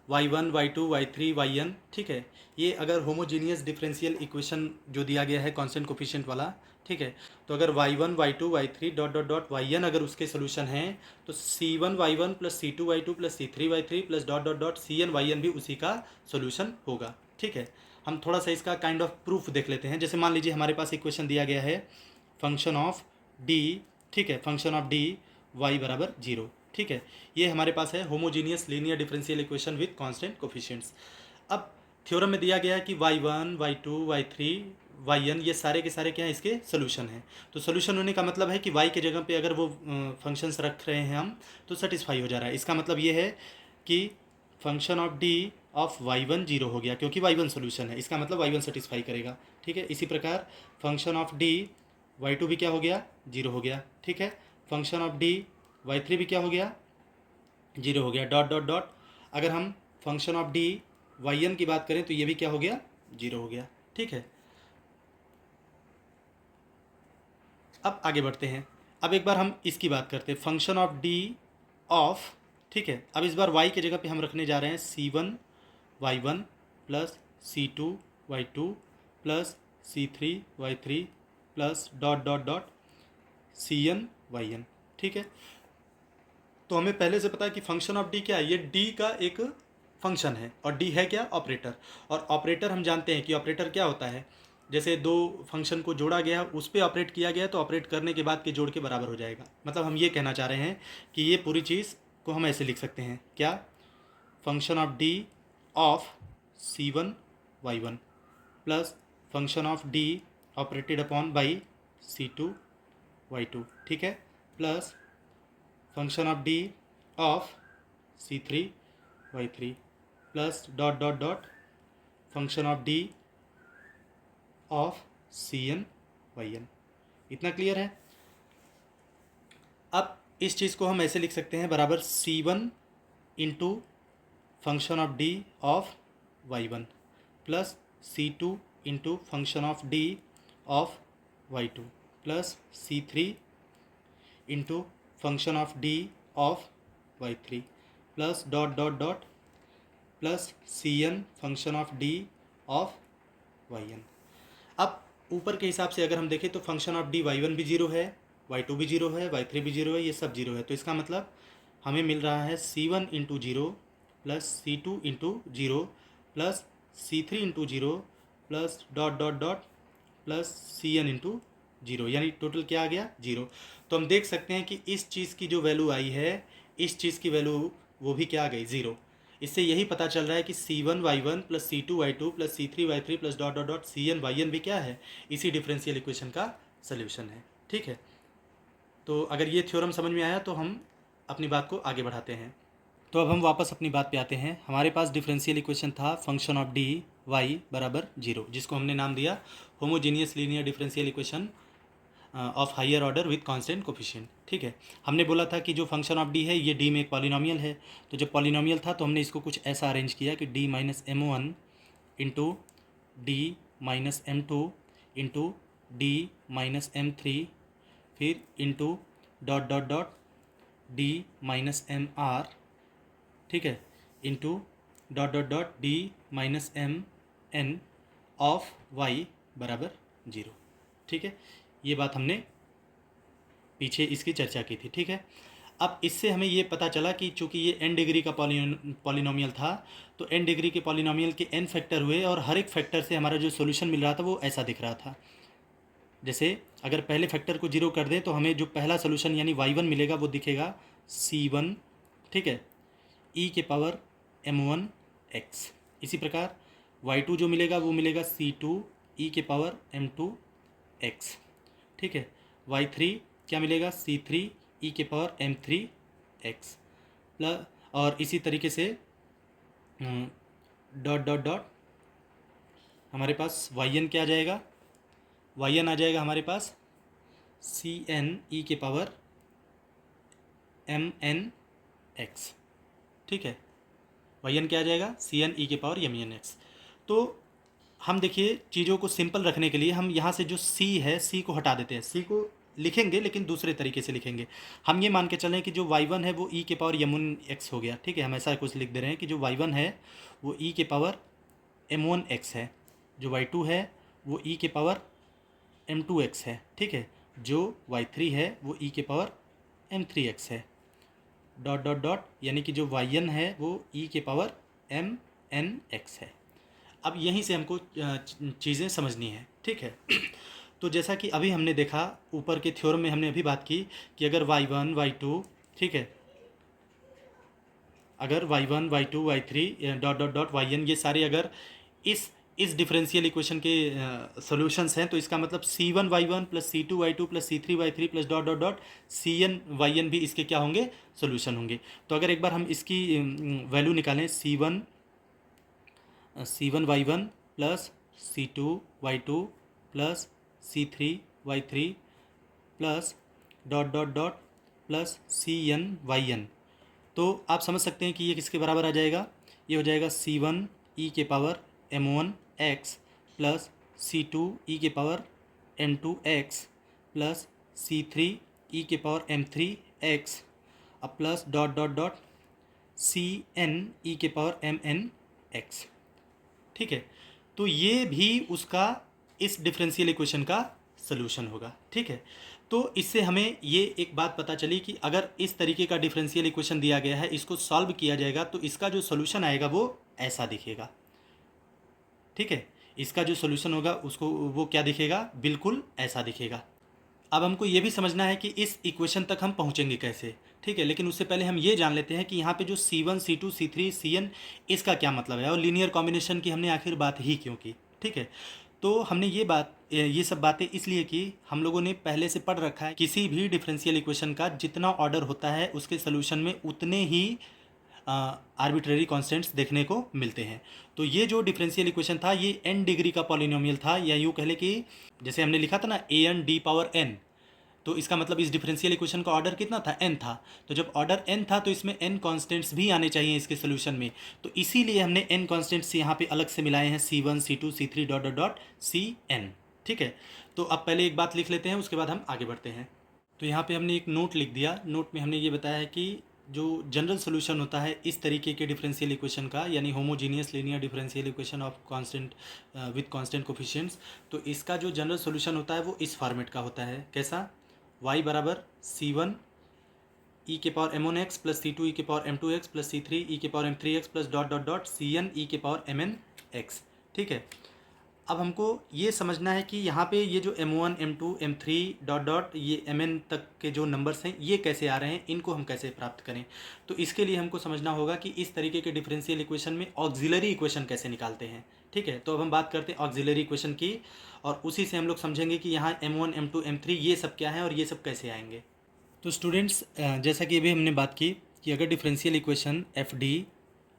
y1, y2, y3, yn, ठीक है, ये अगर होमोजीनियस डिफरेंशियल इक्वेशन जो दिया गया है कांस्टेंट कोफिशिएंट वाला, ठीक है, तो अगर y1, y2, y3 dot dot dot yn अगर उसके सोल्यूशन हैं तो c1 y1 plus c2 y2 plus c3 y3 plus dot dot dot cn yn भी उसी का सोल्यूशन होगा। ठीक है, हम थोड़ा सा इसका काइंड ऑफ प्रूफ देख लेते हैं। जैसे मान लीजिए हमारे पास इक्वेशन दिया गया है फंक्शन ऑफ d, ठीक है, फंक्शन ऑफ d y बराबर 0। ठीक है, ये हमारे पास है homogeneous linear differential equation with constant coefficients. अब थ्योरम में दिया गया है कि y1, y2, y3, yn ये सारे के सारे क्या हैं, इसके सोल्यूशन हैं। तो सोल्यूशन होने का मतलब है कि y के जगह पे अगर वो फंक्शंस रख रहे हैं हम तो सेटिस्फाई हो जा रहा है। इसका मतलब ये है कि function of d of y1 0 हो गया क्योंकि y1 सोल्यूशन है, इसका मतलब y1 सेटिस्फाई करेगा। ठीक है, इसी प्रकार फंक्शन ऑफ d y2 भी क्या हो गया, 0 हो गया। ठीक है, फंक्शन ऑफ d y3 भी क्या हो गया, 0 हो गया। डॉट डॉट डॉट अगर हम फंक्शन ऑफ d yn की बात करें तो ये भी क्या हो गया, 0 हो गया। ठीक है, अब आगे बढ़ते हैं। अब एक बार हम इसकी बात करते हैं फंक्शन ऑफ d ऑफ, ठीक है, अब इस बार y के जगह पे हम रखने जा रहे हैं c1 y1 plus c2 y2 plus c3 y3 plus dot dot dot cn yn। ठीक है, तो हमें पहले से पता है कि फंक्शन ऑफ d क्या है, ये d का एक फंक्शन है और d है क्या, ऑपरेटर। और ऑपरेटर हम जानते हैं कि ऑपरेटर क्या होता है, जैसे दो फंक्शन को जोड़ा गया उस पर ऑपरेट किया गया तो ऑपरेट करने के बाद के जोड़ के बराबर हो जाएगा। मतलब हम ये कहना चाह रहे हैं कि ये पूरी चीज़ को हम ऐसे लिख सकते हैं, क्या, function of d of c1 y1 plus function of d operated upon by c2 y2। ठीक है, plus function of d of c3 y3 plus dot dot dot function of d of cn yn। इतना clear है। अब इस चीज़ को हम ऐसे लिख सकते हैं बराबर c1 into function of d of y1 plus c2 into function of d of y2 plus c3 into function of d of y3 plus dot dot dot plus cn function of d of yn। अब ऊपर के हिसाब से अगर हम देखें तो function of d y1 भी 0 है, y2 भी 0 है, y3 भी 0 है, ये सब 0 है। तो इसका मतलब हमें मिल रहा है c1 into 0 plus c2 into 0 plus c3 into 0 plus dot dot dot plus C N into zero, यानी टोटल क्या आ गया 0। तो हम देख सकते हैं कि इस चीज़ की जो वैल्यू आई है, इस चीज़ की वैल्यू वो भी क्या आ गई 0। इससे यही पता चल रहा है कि C1y1 plus C2y2 plus C3y3 plus dot dot dot Cn भी क्या है, इसी डिफरेंशियल इक्वेशन का सल्यूशन है। ठीक है, तो अगर ये थ्योरम समझ में आया तो हम अपनी बात को आगे बढ़ाते हैं। तो अब हम वापस अपनी बात पे आते हैं। हमारे पास डिफरेंशियल इक्वेशन था फंक्शन ऑफ डी वाई बराबर 0, जिसको हमने नाम दिया homogeneous linear differential equation of higher order with constant coefficient. ठीक है, हमने बोला था कि जो फंक्शन ऑफ डी है ये डी में एक पॉलिनोमियल है। तो जब पॉलिनोमियल था तो हमने इसको कुछ ऐसा अरेंज किया कि D minus M1 into D minus M2 into D minus M3 फिर into dot dot dot D minus MR, ठीक है, into dot dot dot D minus MN of y बराबर 0। ठीक है, ये बात हमने पीछे इसकी चर्चा की थी। ठीक है, अब इससे हमें ये पता चला कि चूंकि ये n डिग्री का पॉलिनोमियल था, तो n डिग्री के पॉलिनोमियल के n फैक्टर हुए और हर एक फैक्टर से हमारा जो सॉल्यूशन मिल रहा था वो ऐसा दिख रहा था। जैसे अगर पहले फैक्टर को 0 कर दें तो हमें जो पहला सॉल्यूशन यानी y1 मिलेगा वो दिखेगा C1, ठीक है, e के पावर M1 x। इसी प्रकार y2 जो मिलेगा वो मिलेगा C2 e के पावर M2 x। ठीक है, y3 क्या मिलेगा C3 e के पावर M3 x प्लस, और इसी तरीके से डॉट डॉट डॉट हमारे पास yn क्या आ जाएगा, yn आ जाएगा हमारे पास Cn e के पावर Mn x। ठीक है, yn क्या आ जाएगा Cn e के पावर Mn x। तो हम देखिए चीज़ों को सिंपल रखने के लिए हम यहाँ से जो c है c को हटा देते हैं। c को लिखेंगे लेकिन दूसरे तरीके से लिखेंगे। हम ये मान के चलें कि जो y1 है वो e के पावर M1 x हो गया। ठीक है, हम ऐसा कुछ लिख दे रहे हैं कि जो y1 है वो e के पावर M1 x है, जो y2 है वो e के पावर M2 x है। ठीक है, जो y3 है वो e के पावर M3 x है, डॉट डॉट डॉट, यानी कि जो yn है वो e के पावर Mn x है। अब यहीं से हमको चीज़ें समझनी है। ठीक है, तो जैसा कि अभी हमने देखा ऊपर के थ्योरम में हमने अभी बात की कि अगर y1 y2, ठीक है, अगर y1 y2 y3 dot dot dot yn ये सारे अगर इस डिफरेंशियल इक्वेशन के सॉल्यूशंस हैं, तो इसका मतलब C1y1 plus C2y2 plus C3y3 plus dot dot dot Cn भी इसके क्या होंगे, सॉल्यूशन होंगे। तो अगर एक बार हम इसकी वैल्यू निकालें C1y1 plus C2y2 plus C3y3 plus dot dot dot plus Cny, तो आप समझ सकते हैं कि ये किसके बराबर आ जाएगा, ये हो जाएगा C1 e के power M1 x plus C2 e के power M2 x plus C3 e के पावर M3 x अब plus dot dot dot Cn e के पावर Mn x। ठीक है, तो ये भी उसका इस डिफरेंशियल इक्वेशन का सलूशन होगा। ठीक है, तो इससे हमें ये एक बात पता चली कि अगर इस तरीके का डिफरेंशियल इक्वेशन दिया गया है, इसको सॉल्व किया जाएगा तो इसका जो सॉल्यूशन आएगा वो ऐसा दिखेगा। ठीक है, इसका जो सॉल्यूशन होगा उसको वो क्या दिखेगा, बिल्कुल ऐसा दिखेगा। अब हमको ये भी समझना है कि इस इक्वेशन तक हम पहुँचेंगे कैसे। ठीक है, लेकिन उससे पहले हम ये जान लेते हैं कि यहाँ पे जो C1 C2 C3 Cn इसका क्या मतलब है और लीनियर कॉम्बिनेशन की हमने आखिर बात ही क्यों की। ठीक है, तो हमने ये सब बातें इसलिए कि हम लोगों ने पहले से पढ़ रखा है किसी भी डिफरेंशियल इक्वेशन का जितना ऑर्डर होता है उसके सोल्यूशन में उतने ही आर्बिट्रेरी कॉन्स्टेंट्स देखने को मिलते हैं। तो ये जो डिफरेंशियल इक्वेशन था ये n डिग्री का पॉलिनोमियल था, या यूँ कह ले कि जैसे हमने लिखा था ना an d पावर n, तो इसका मतलब इस डिफरेंशियल इक्वेशन का ऑर्डर कितना था, n था। तो जब ऑर्डर n था तो इसमें n कॉन्स्टेंट्स भी आने चाहिए इसके सोल्यूशन में, तो इसीलिए हमने n कॉन्स्टेंट्स यहाँ पे अलग से मिलाए हैं C1 C2 C3 dot dot dot Cn। ठीक है, तो अब पहले एक बात लिख लेते हैं, उसके बाद हम आगे बढ़ते हैं। तो यहाँ पे हमने एक नोट लिख दिया। नोट में हमने ये बताया है कि जो जनरल सोल्यूशन होता है इस तरीके के डिफरेंशियल इक्वेशन का, यानी homogeneous linear differential equation of constant with constant coefficients, तो इसका जो जनरल सोल्यूशन होता है वो इस फॉर्मेट का होता है। कैसा, y बराबर C1 e के power M1 x plus C2 e के power M2 x plus C3 e के power M3 x plus dot dot dot Cn e के पावर Mn x। ठीक है, अब हमको ये समझना है कि यहाँ पे ये जो m1 m2 m3 dot dot ये mn तक के जो नंबर्स हैं ये कैसे आ रहे हैं, इनको हम कैसे प्राप्त करें। तो इसके लिए हमको समझना होगा कि इस तरीके के डिफरेंशियल इक्वेशन में ऑक्सिलरी इक्वेशन कैसे निकालते हैं। ठीक है, तो अब हम बात करते हैं ऑक्सिलरी इक्वेशन की, और उसी से हम लोग समझेंगे कि यहाँ m1 m2 m3 ये सब क्या है और ये सब कैसे आएंगे। तो स्टूडेंट्स, जैसा कि अभी हमने बात की कि अगर differential equation F D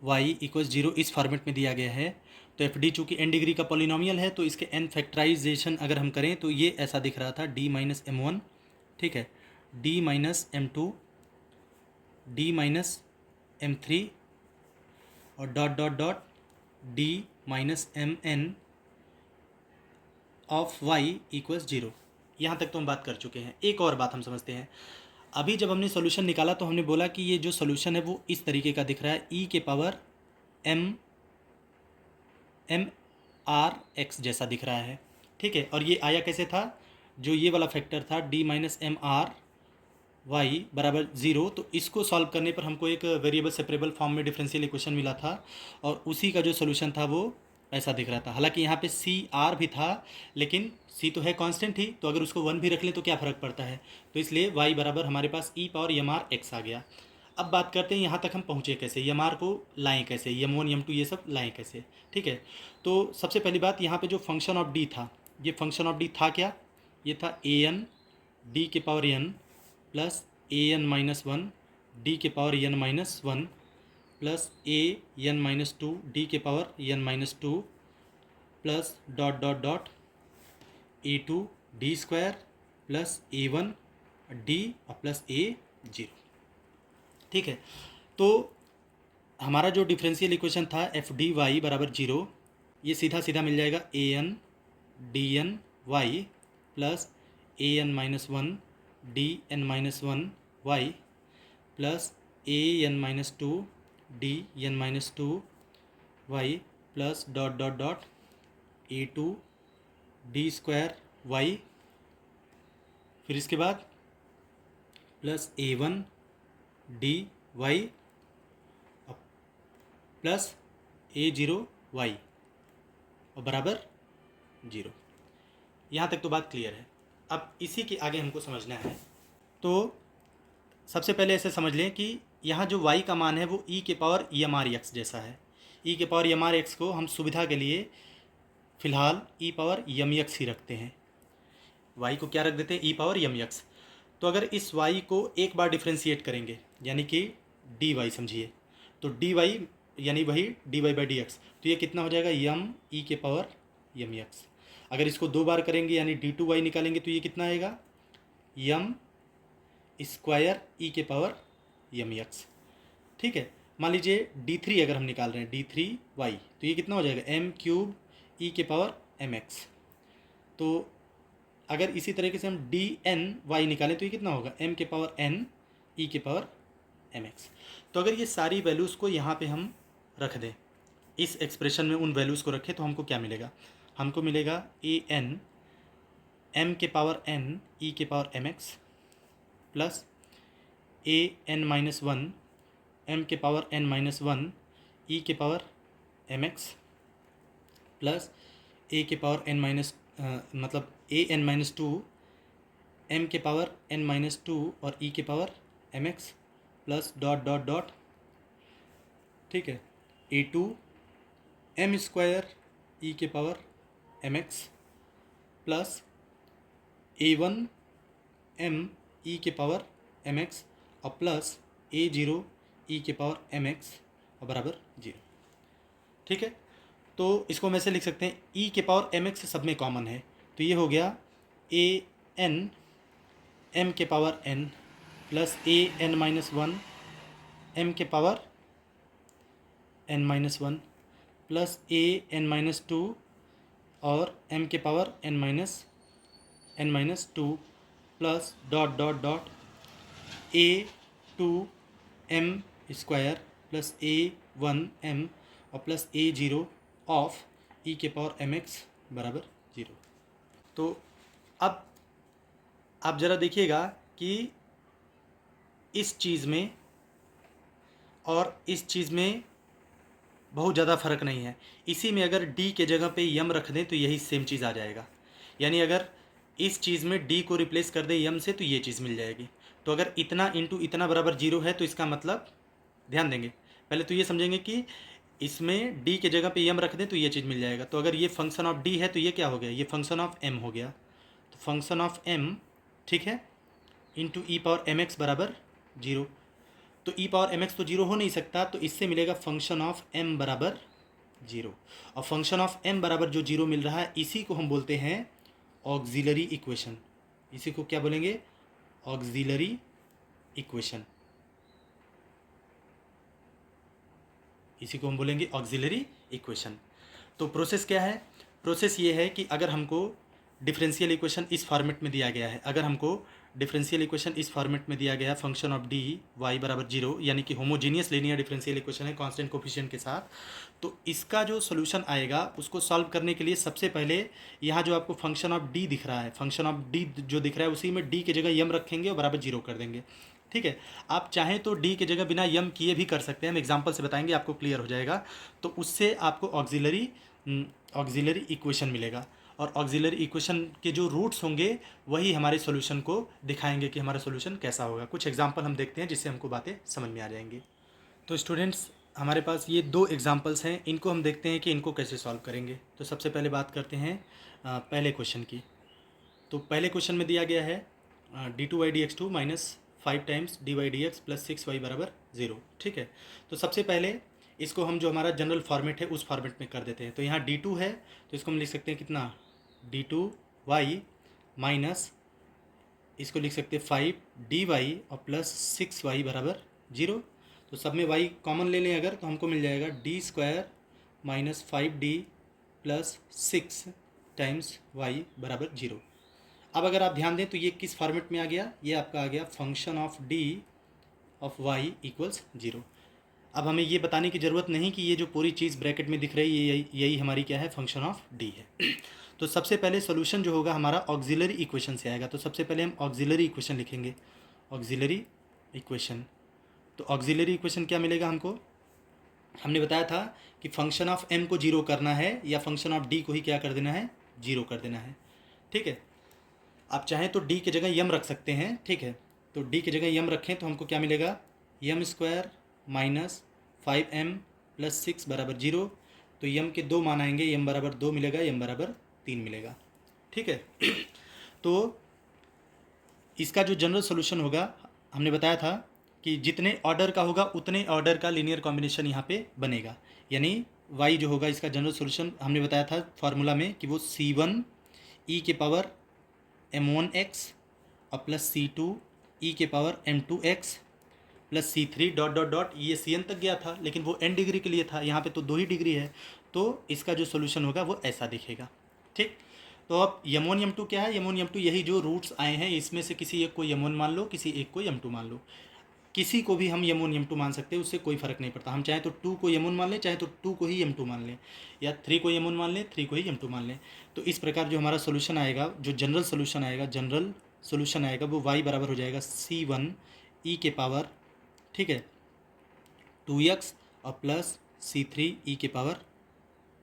Y equals 0 इस फॉर्मेट में दिया गया है, तो एफ डी चूँकि n डिग्री का पॉलिनोमियल है तो इसके n फैक्टराइजेशन अगर हम करें तो ये ऐसा दिख रहा था d माइनस एम वन, ठीक है, d minus m two, d minus m three और dot dot dot d minus m n of y equals 0। यहाँ तक तो हम बात कर चुके हैं। एक और बात हम समझते हैं। अभी जब हमने सोल्यूशन निकाला तो हमने बोला कि ये जो सोल्यूशन है वो इस तरीके का दिख रहा है, e के पावर m r x जैसा दिख रहा है। ठीक है, और ये आया कैसे था, जो ये वाला फैक्टर था d minus M R Y बराबर 0, तो इसको सॉल्व करने पर हमको एक वेरिएबल सेपरेबल फॉर्म में डिफरेंशियल इक्वेशन मिला था, और उसी का जो सोल्यूशन था वो ऐसा दिख रहा था। हालांकि यहाँ पे सी आर भी था, लेकिन सी तो है कांस्टेंट ही, तो अगर उसको 1 भी रख लें तो क्या फ़र्क पड़ता है। तो इसलिए y बराबर हमारे पास e power m are x आ गया। अब बात करते हैं यहाँ तक हम पहुँचे कैसे, एम आर को लाएँ कैसे, m1 m2 ये सब लाएँ कैसे। ठीक है, तो सबसे पहली बात, यहाँ पे जो फंक्शन ऑफ डी था, ये फंक्शन ऑफ डी था क्या, ये था ए एन डी के power n plus A N minus one d के power N minus one plus A N minus two d के power N minus two plus dot dot dot ए two D square plus ए one d और plus ए zero. ठीक है, तो हमारा जो differential equation था f D Y बराबर 0, ये सीधा सीधा मिल जाएगा a n d N Y plus A N minus one D N minus one Y plus A N minus two D N minus two Y plus dot dot dot A two D square Y, फिर इसके बाद plus ए one D Y plus ए zero Y और बराबर 0। यहाँ तक तो बात clear है। अब इसी के आगे हमको समझना है। तो सबसे पहले ऐसे समझ लें कि यहाँ जो y का मान है वो e के पावर एम आर एक्स जैसा है। e के पावर एम आर एक्स को हम सुविधा के लिए फ़िलहाल e पावर एम एक्स ही रखते हैं। y को क्या रख देते हैं, e पावर एम एक्स। तो अगर इस y को एक बार डिफ्रेंशिएट करेंगे, यानी कि dy समझिए, तो dy यानी वही dy बाई डी एक्स, तो ये कितना हो जाएगा, यम ई के पावर एम एक्स। अगर इसको 2 बार करेंगे यानी d2y निकालेंगे तो ये कितना आएगा, यम स्क्वायर ई के पावर एम एक्स। ठीक है, मान लीजिए d3 अगर हम निकाल रहे हैं d3y, तो ये कितना हो जाएगा, एम क्यूब ई के पावर एम एक्स। तो अगर इसी तरीके से हम डी एन वाई निकालें तो ये कितना होगा, एम के पावर एन ई के पावर एम एक्स। तो अगर ये सारी वैल्यूज़ को यहाँ पे हम रख दें, इस एक्सप्रेशन में उन वैल्यूज़ को रखें, तो हमको क्या मिलेगा, हमको मिलेगा ए एन एम के पावर एन ई के power M X plus A N minus one M के power N minus one E के power M X plus A के पावर एन माइनस मतलब A N minus two M के power N minus two और E के power M X plus dot dot dot, ठीक है, A two M square E के power M X plus ए one M E के power M x और plus ए zero ई के power M x और बराबर 0। ठीक है, तो इसको हम ऐसे लिख सकते हैं, ई के पावर एम एक्स सब में कॉमन है, तो ये हो गया ए एन एम के power n plus A N minus one M के power N minus one plus A N minus two और एम के power N minus two plus dot dot dot ए टू एम स्क्वायर प्लस ए one m और plus A zero of e के power M x बराबर 0। तो अब आप ज़रा देखिएगा कि इस चीज़ में और इस चीज़ में बहुत ज़्यादा फ़र्क नहीं है। इसी में अगर डी के जगह पे यम रख दें तो यही सेम चीज़ आ जाएगा। यानी अगर इस चीज़ में डी को रिप्लेस कर दें यम से तो ये चीज़ मिल जाएगी। तो अगर इतना इंटू इतना बराबर जीरो है तो इसका मतलब, ध्यान देंगे, पहले तो ये समझेंगे कि इसमें डी के जगह पे यम रख दें तो ये चीज़ मिल जाएगा। तो अगर ये फंक्शन ऑफ डी है तो ये क्या हो गया, ये फंक्शन ऑफ एम हो गया। तो फंक्शन ऑफ एम, ठीक है, इंटू ई पावर एम एक्स बराबर जीरो। तो ई पावर एम एक्स तो जीरो हो नहीं सकता, तो इससे मिलेगा फंक्शन ऑफ एम बराबर जीरो। और फंक्शन ऑफ एम बराबर जो जीरो मिल रहा है इसी को हम बोलते हैं ऑक्सिलरी इक्वेशन। इसी को क्या बोलेंगे, ऑक्सिलरी इक्वेशन। इसी को हम बोलेंगे ऑक्सिलरी इक्वेशन। तो प्रोसेस क्या है, प्रोसेस ये है कि अगर हमको डिफरेंशियल इक्वेशन इस फॉर्मेट में दिया गया है, अगर हमको डिफरेंशियल इक्वेशन इस फॉर्मेट में दिया गया है फंक्शन ऑफ डी वाई बराबर जीरो, यानी कि होमोजीनियस लीनियर डिफरेंशियल इक्वेशन है कांस्टेंट कोफिशिएंट के साथ, तो इसका जो सोल्यूशन आएगा उसको सॉल्व करने के लिए सबसे पहले यहाँ जो आपको फंक्शन ऑफ डी दिख रहा है, फंक्शन ऑफ डी जो दिख रहा है उसी में डी की जगह यम रखेंगे और बराबर जीरो कर देंगे। ठीक है, आप चाहें तो डी की जगह बिना यम किए भी कर सकते हैं, हम एग्जांपल से बताएंगे, आपको क्लियर हो जाएगा। तो उससे आपको ऑक्सिलरी इक्वेशन मिलेगा, और ऑक्सिलरी इक्वेशन के जो रूट्स होंगे वही हमारे सॉल्यूशन को दिखाएंगे कि हमारा सॉल्यूशन कैसा होगा। कुछ एग्जांपल हम देखते हैं जिससे हमको बातें समझ में आ जाएंगी। तो स्टूडेंट्स, हमारे पास ये दो एग्जांपल्स हैं, इनको हम देखते हैं कि इनको कैसे सॉल्व करेंगे। तो सबसे पहले बात करते हैं पहले क्वेश्चन की। तो पहले क्वेश्चन में दिया गया है D two Y D X two minus 5 times D Y D X plus 6y बराबर 0। ठीक है, तो सबसे पहले इसको हम जो हमारा जनरल फॉर्मेट है उस फॉर्मेट में कर देते हैं। तो यहाँ d2 है तो इसको हम लिख सकते हैं कितना, d2y माइनस इसको लिख सकते हैं 5dy और प्लस 6y बराबर 0। तो सब में y कॉमन ले लें अगर, तो हमको मिल जाएगा d² minus 5d plus 6 times y बराबर 0। अब अगर आप ध्यान दें तो ये किस फॉर्मेट में आ गया, ये आपका आ गया function of d of y equals 0। अब हमें ये बताने की ज़रूरत नहीं कि ये जो पूरी चीज़ ब्रैकेट में दिख रही है यही हमारी क्या है, फंक्शन ऑफ d है। तो सबसे पहले सॉल्यूशन जो होगा हमारा ऑक्सिलरी इक्वेशन से आएगा। तो सबसे पहले हम ऑक्सिलरी इक्वेशन लिखेंगे, ऑक्सिलरी इक्वेशन। तो ऑक्सिलरी इक्वेशन क्या मिलेगा हमको, हमने बताया था कि फंक्शन ऑफ m को जीरो करना है या फंक्शन ऑफ d को ही क्या कर देना है, जीरो कर देना है। ठीक है, आप चाहें तो d की जगह यम रख सकते हैं। ठीक है, तो d की जगह यम रखें तो हमको क्या मिलेगा, m² माइनस 5m प्लस 6 बराबर 0। तो यम के दो मान आएंगे, यम बराबर 2 मिलेगा, यम बराबर 3 मिलेगा। ठीक है, तो इसका जो जनरल सॉल्यूशन होगा, हमने बताया था कि जितने ऑर्डर का होगा उतने ऑर्डर का लीनियर कॉम्बिनेशन यहाँ पे बनेगा। यानी y जो होगा इसका जनरल सॉल्यूशन हमने बताया था फार्मूला में कि वो c1 e के पावर m1x और प्लस c2 e के power m2x plus c3 dot dot dot, ये cn तक गया था लेकिन वो n डिग्री के लिए था, यहाँ पे तो 2 ही डिग्री है, तो इसका जो सोल्यूशन होगा वो ऐसा दिखेगा। ठीक, तो अब m1 m2 क्या है, m1 m2 यही जो रूट्स आए हैं इसमें से किसी एक को m1 मान लो, किसी एक को m2 मान लो, किसी को भी हम m1 m2 मान सकते हैं, उससे कोई फ़र्क नहीं पड़ता। हम चाहे तो 2 को m1 मान लें, चाहे तो 2 को ही m2 मान लें, या 3 को m1 मान लें, 3 को ही m2 मान लें। तो इस प्रकार जो हमारा सोल्यूशन आएगा, जो जनरल सोल्यूशन आएगा वो y बराबर हो जाएगा c1 e के पावर, ठीक है, 2x और प्लस c3 e के पावर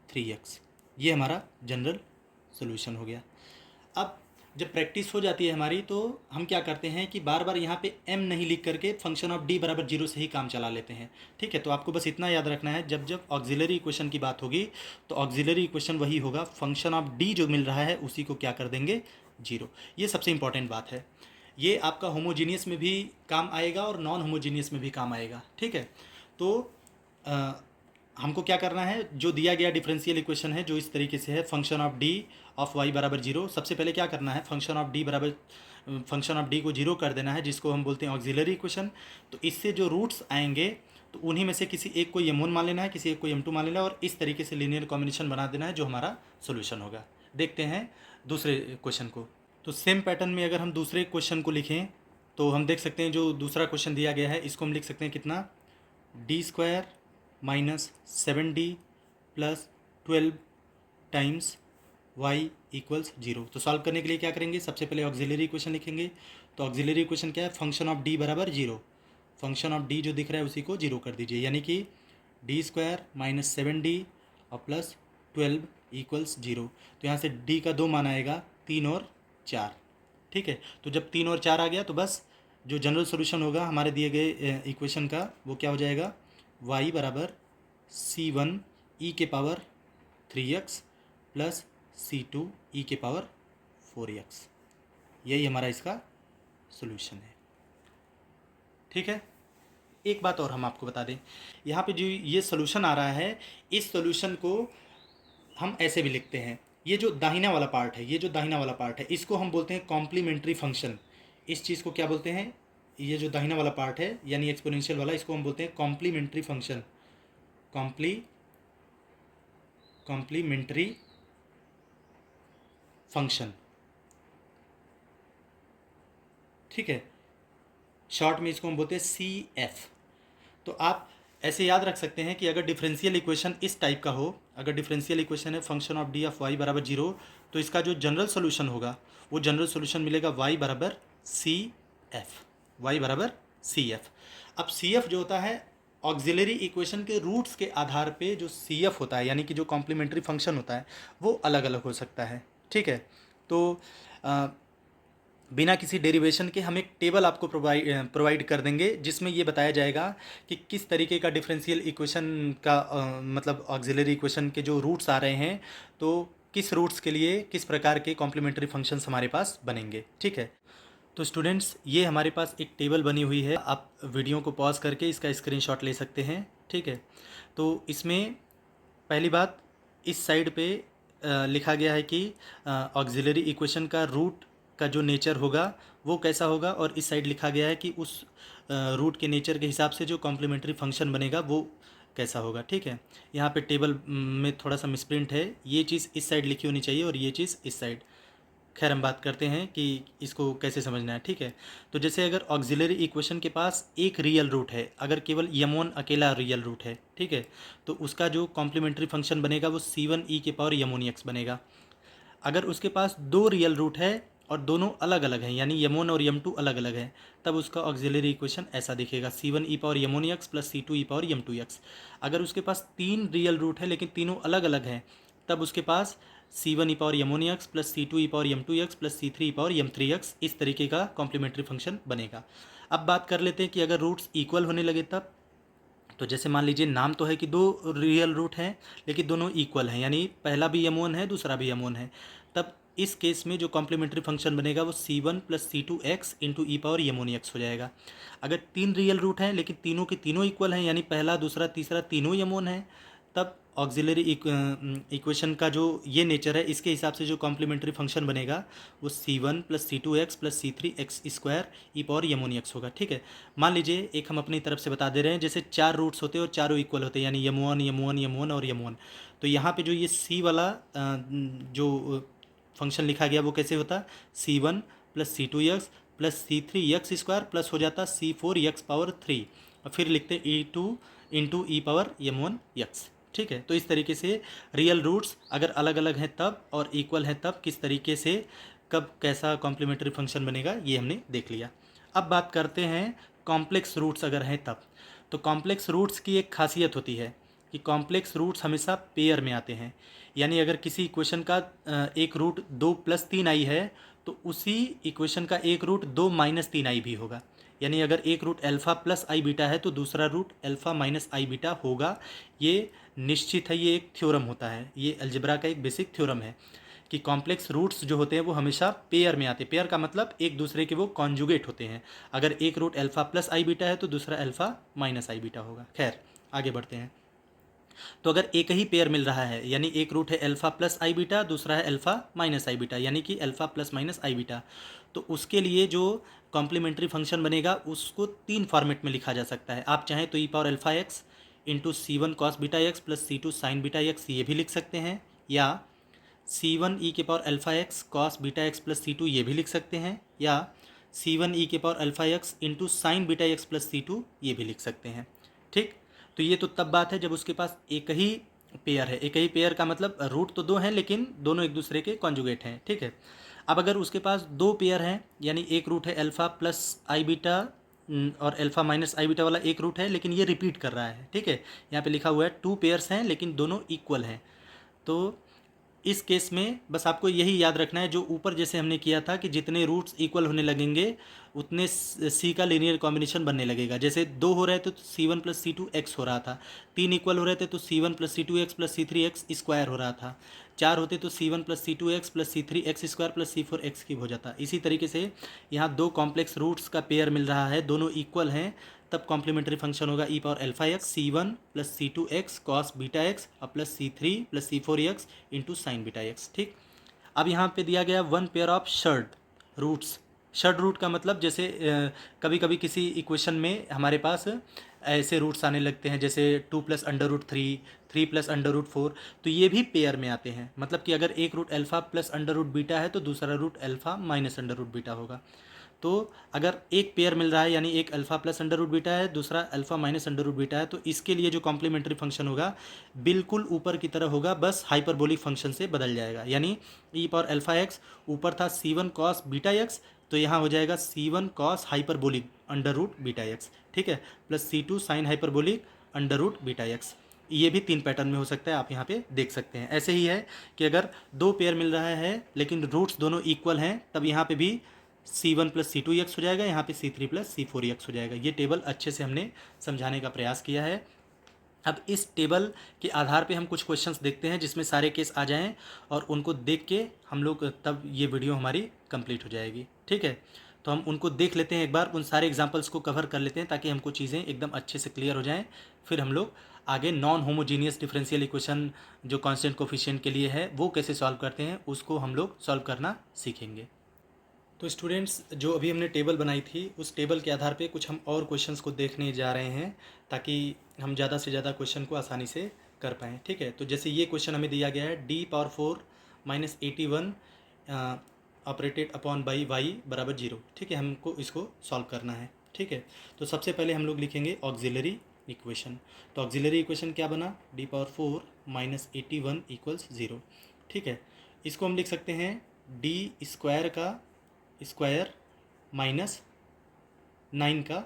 3x। ये हमारा जनरल सोल्यूशन हो गया। अब जब प्रैक्टिस हो जाती है हमारी तो हम क्या करते हैं कि बार बार यहाँ पे m नहीं लिख करके फंक्शन ऑफ d बराबर 0 से ही काम चला लेते हैं। ठीक है, तो आपको बस इतना याद रखना है, जब जब ऑक्सिलरी इक्वेशन की बात होगी तो ऑक्सिलरी इक्वेशन वही होगा, फंक्शन ऑफ d जो मिल रहा है उसी को क्या कर देंगे, 0। ये सबसे इंपॉर्टेंट बात है, ये आपका होमोजीनियस में भी काम आएगा और नॉन होमोजीनियस में भी काम आएगा। ठीक है, तो हमको क्या करना है, जो दिया गया डिफरेंशियल इक्वेशन है जो इस तरीके से है, function of D of Y बराबर 0, सबसे पहले क्या करना है, फंक्शन ऑफ डी को 0 कर देना है, जिसको हम बोलते हैं ऑक्सिलरी इक्वेशन। तो इससे जो रूट्स आएंगे तो उन्हीं में से किसी एक को m1 मान लेना है, किसी एक को m2 मान लेना है, और इस तरीके से लीनियर कॉम्बिनेशन बना देना है जो हमारा सोल्यूशन होगा। देखते हैं दूसरे क्वेश्चन को। तो सेम पैटर्न में अगर हम दूसरे क्वेश्चन को लिखें तो हम देख सकते हैं जो दूसरा क्वेश्चन दिया गया है इसको हम लिख सकते हैं कितना, d² minus 7d plus 12 times y equals 0। तो सॉल्व करने के लिए क्या करेंगे, सबसे पहले ऑक्सिलरी इक्वेशन लिखेंगे। तो ऑक्सिलरी इक्वेशन क्या है, फंक्शन ऑफ d बराबर 0, फंक्शन ऑफ d जो दिख रहा है उसी को 0 कर दीजिए, यानी कि डी स्क्वायर माइनस 7d और प्लस 12 इक्वल्स 0। तो यहाँ से d का 2 मान आएगा 3 और 4। ठीक है, तो जब 3 और 4 आ गया तो बस जो जनरल सोल्यूशन होगा हमारे दिए गए इक्वेशन का वो क्या हो जाएगा, y बराबर c1 e के power 3x plus c2 e के पावर 4x। यही हमारा इसका सोल्यूशन है। ठीक है, एक बात और हम आपको बता दें, यहाँ पे जो ये सोल्यूशन आ रहा है, इस सोल्यूशन को हम ऐसे भी लिखते हैं, ये जो दाहिना वाला पार्ट है, ये जो दाहिना वाला पार्ट है, इसको हम बोलते हैं कॉम्प्लीमेंट्री फंक्शन। इस चीज़ को क्या बोलते हैं, ये जो दाहिना वाला पार्ट है यानी एक्सपोनेंशियल वाला, इसको हम बोलते हैं कॉम्प्लीमेंट्री फंक्शन। Complementary function. ठीक है, शॉर्ट में इसको हम बोलते हैं CF। तो आप ऐसे याद रख सकते हैं कि अगर डिफरेंशियल इक्वेशन इस टाइप का हो, अगर डिफरेंशियल इक्वेशन है function of d of y बराबर 0, तो इसका जो जनरल सोल्यूशन होगा वो जनरल सोल्यूशन मिलेगा y बराबर CF। y बराबर CF। अब CF जो होता है ऑक्सिलरी इक्वेशन के रूट्स के आधार पे जो CF होता है, यानी कि जो कॉम्प्लीमेंट्री फंक्शन होता है, वो अलग अलग हो सकता है। ठीक है, तो बिना किसी डेरिवेशन के हम एक टेबल आपको प्रोवाइड कर देंगे जिसमें ये बताया जाएगा कि किस तरीके का डिफरेंशियल इक्वेशन का मतलब ऑक्सिलरी इक्वेशन के जो रूट्स आ रहे हैं, तो किस रूट्स के लिए किस प्रकार के कॉम्प्लीमेंट्री फंक्शंस हमारे पास बनेंगे। ठीक है, तो स्टूडेंट्स ये हमारे पास एक टेबल बनी हुई है, आप वीडियो को पॉज करके इसका स्क्रीनशॉट ले सकते हैं। ठीक है, तो इसमें पहली बात इस साइड पे लिखा गया है कि ऑक्सिलरी इक्वेशन का रूट का जो नेचर होगा वो कैसा होगा, और इस साइड लिखा गया है कि उस रूट के नेचर के हिसाब से जो कॉम्प्लीमेंट्री फंक्शन बनेगा वो कैसा होगा। ठीक है, यहाँ पे टेबल में थोड़ा सा मिसप्रिंट है, ये चीज़ इस साइड लिखी होनी चाहिए और ये चीज़ इस साइड। खैर हम बात करते हैं कि इसको कैसे समझना है। ठीक है, तो जैसे अगर ऑक्सिलरी इक्वेशन के पास एक रियल रूट है, अगर केवल यम1 अकेला रियल रूट है, ठीक है, तो उसका जो कॉम्प्लीमेंट्री फंक्शन बनेगा वो c1 e के पावर यम1x बनेगा। अगर उसके पास दो रियल रूट है और दोनों अलग अलग हैं, यानी यम1 और यम2 अलग अलग हैं, तब उसका ऑक्सिलरी इक्वेशन ऐसा दिखेगा, c1 e पावर यम1x प्लस c2 e पावर यम2x। अगर उसके पास तीन रियल रूट है लेकिन तीनों अलग अलग हैं, तब उसके पास c1 e पावर यम1x प्लस c2 e पावर यम2x प्लस c3 e पावर यम3x, इस तरीके का कॉम्प्लीमेंट्री फंक्शन बनेगा। अब बात कर लेते हैं कि अगर रूट्स इक्वल होने लगे तब, तो जैसे मान लीजिए नाम तो है कि दो रियल रूट हैं लेकिन दोनों इक्वल हैं, यानी पहला भी यम1 है दूसरा भी यम1 है, तब इस केस में जो कॉम्प्लीमेंट्री फंक्शन बनेगा वो c1 प्लस c2x इंटू ई पावर यम1x हो जाएगा। अगर तीन रियल रूट हैं लेकिन तीनों के तीनों इक्वल हैं, यानी पहला दूसरा तीसरा तीनों यम1 हैं, तब ऑक्सिलरी इक्वेशन का जो ये नेचर है इसके हिसाब से जो कॉम्प्लीमेंट्री फंक्शन बनेगा वो c1 plus c2x plus c3x square e power यम1x होगा। ठीक है, मान लीजिए एक हम अपनी तरफ से बता दे रहे हैं, जैसे चार रूट्स होते हैं और चारों इक्वल होते हैं, यानी यम1 यम1 यम1 और यम1, तो यहाँ पे जो ये c वाला जो फंक्शन लिखा गया वो कैसे होता, c1 plus c2x plus c3x square plus हो जाता c4x पावर 3, और फिर लिखते e2 इंटू ई पावर यम1x। ठीक है, तो इस तरीके से रियल रूट्स अगर अलग अलग हैं तब और इक्वल हैं तब किस तरीके से कब कैसा कॉम्प्लीमेंट्री फंक्शन बनेगा ये हमने देख लिया। अब बात करते हैं कॉम्प्लेक्स रूट्स अगर हैं तब। तो कॉम्प्लेक्स रूट्स की एक खासियत होती है कि कॉम्प्लेक्स रूट्स हमेशा पेयर में आते हैं, यानी अगर किसी इक्वेशन का एक रूट 2 प्लस 3i है तो उसी इक्वेशन का एक रूट 2 माइनस 3i भी होगा, यानी अगर एक रूट अल्फ़ा प्लस आई बीटा है तो दूसरा रूट अल्फ़ा माइनस आई बीटा होगा। ये निश्चित है, ये एक थ्योरम होता है, ये अलजेब्रा का एक बेसिक थ्योरम है कि कॉम्प्लेक्स रूट्स जो होते हैं वो हमेशा पेयर में आते हैं। पेयर का मतलब एक दूसरे के वो कॉन्जुगेट होते हैं, अगर एक रूट अल्फ़ा प्लस आई बीटा है तो दूसरा अल्फ़ा माइनस आई बीटा होगा। खैर आगे बढ़ते हैं, तो अगर एक ही पेयर मिल रहा है, यानी एक रूट है अल्फ़ा प्लस आई बीटा, दूसरा है अल्फ़ा माइनस आई बीटा, यानी कि अल्फ़ा प्लस माइनस आई बीटा, तो उसके लिए जो कॉम्प्लीमेंट्री फंक्शन बनेगा उसको तीन फॉर्मेट में लिखा जा सकता है। आप चाहें तो e power alpha x into c1 cos beta x plus c2 sine beta x ये भी लिख सकते हैं, या c1 e के power alpha x cos beta x plus c2 ये भी लिख सकते हैं, या c1 e के power alpha x into sine beta x plus c2 ये भी लिख सकते हैं। ठीक, तो ये तो तब बात है जब उसके पास एक ही पेयर है। एक ही पेयर का मतलब रूट तो दो हैं लेकिन दोनों एक दूसरे के कॉन्जुगेट हैं। ठीक है, अब अगर उसके पास दो पेयर हैं, यानी एक रूट है अल्फ़ा प्लस आई बीटा और अल्फ़ा माइनस आई बीटा वाला एक रूट है, लेकिन ये रिपीट कर रहा है। ठीक है, यहाँ पे लिखा हुआ है 2 पेयर्स हैं लेकिन दोनों इक्वल हैं। तो इस केस में बस आपको यही याद रखना है, जो ऊपर जैसे हमने किया था कि जितने रूट्स इक्वल होने लगेंगे उतने सी का लीनियर कॉम्बिनेशन बनने लगेगा। जैसे 2 हो रहे थे तो C1 प्लस C2 एक्स हो रहा था, 3 इक्वल हो रहे थे तो C1 plus C2 x plus C3 x square हो रहा था, 4 होते तो C1 plus C2 x plus C3 x square plus C4 x cube हो जाता। इसी तरीके से यहाँ दो कॉम्प्लेक्स रूट्स का पेयर मिल रहा है, दोनों इक्वल हैं, तब कॉम्प्लीमेंट्री फंक्शन होगा e power alpha x C1 plus C2 x cos beta x और plus C3 plus C4 x into sine beta X. ठीक, अब यहाँ पे दिया गया one pair of surd roots. Surd root का मतलब जैसे कभी कभी किसी इक्वेशन में हमारे पास ऐसे रूट्स आने लगते हैं, जैसे 2 plus under root 3, 3 plus under root 4, तो ये भी पेयर में आते हैं। मतलब कि अगर एक root alpha plus under root beta है तो दूसरा root alpha minus under root beta होगा। तो अगर एक पेयर मिल रहा है, यानी एक alpha plus under root beta है, दूसरा alpha minus under root beta है, तो इसके लिए जो कॉम्प्लीमेंट्री फंक्शन होगा बिल्कुल ऊपर की तरह होगा, बस हाइपरबोलिक फंक्शन से बदल जाएगा। यानी ई पावर अल्फ़ा एक्स ऊपर था C1 कॉस बीटा एक्स, तो यहाँ हो जाएगा C1 cos hyperbolic under root beta X. ठीक है, plus C2 sine hyperbolic under root beta x. ये भी 3 पैटर्न में हो सकता है, आप यहाँ पे देख सकते हैं। ऐसे ही है कि अगर दो पेयर मिल रहा है लेकिन रूट्स दोनों इक्वल हैं, तब यहाँ पे भी C1 प्लस C2 एक्स हो जाएगा, यहाँ पे C3 प्लस C4 एक्स हो जाएगा। ये टेबल अच्छे से हमने समझाने का प्रयास किया है। अब इस टेबल के आधार पे हम कुछ क्वेश्चंस देखते हैं जिसमें सारे केस आ जाएं, और उनको देख के हम लोग तब ये वीडियो हमारी कंप्लीट हो जाएगी। ठीक है, तो हम उनको देख लेते हैं एक बार, उन सारे एग्जांपल्स को कवर कर लेते हैं ताकि हमको चीज़ें एकदम अच्छे से क्लियर हो जाएं। फिर हम लोग आगे नॉन होमोजीनियस डिफरेंशियल इक्वेशन जो कांस्टेंट कोफिशिएंट के लिए है वो कैसे सॉल्व करते हैं, उसको हम लोग सॉल्व करना सीखेंगे। तो स्टूडेंट्स, जो अभी हमने टेबल बनाई थी उस टेबल के आधार पे कुछ हम और क्वेश्चंस को देखने जा रहे हैं ताकि हम ज़्यादा से ज़्यादा क्वेश्चन को आसानी से कर पाएँ। ठीक है, तो जैसे ये क्वेश्चन हमें दिया गया है D⁴ minus 81 operated upon by Y बराबर 0। ठीक है, हमको इसको सॉल्व करना है। ठीक है, तो सबसे पहले हम लोग लिखेंगे ऑक्सिलरी इक्वेशन। तो ऑक्सिलरी इक्वेशन क्या बना, D⁴ माइनस 81 इक्वल्स 0। ठीक है, इसको हम लिख सकते हैं D² का स्क्वायर माइनस 9 का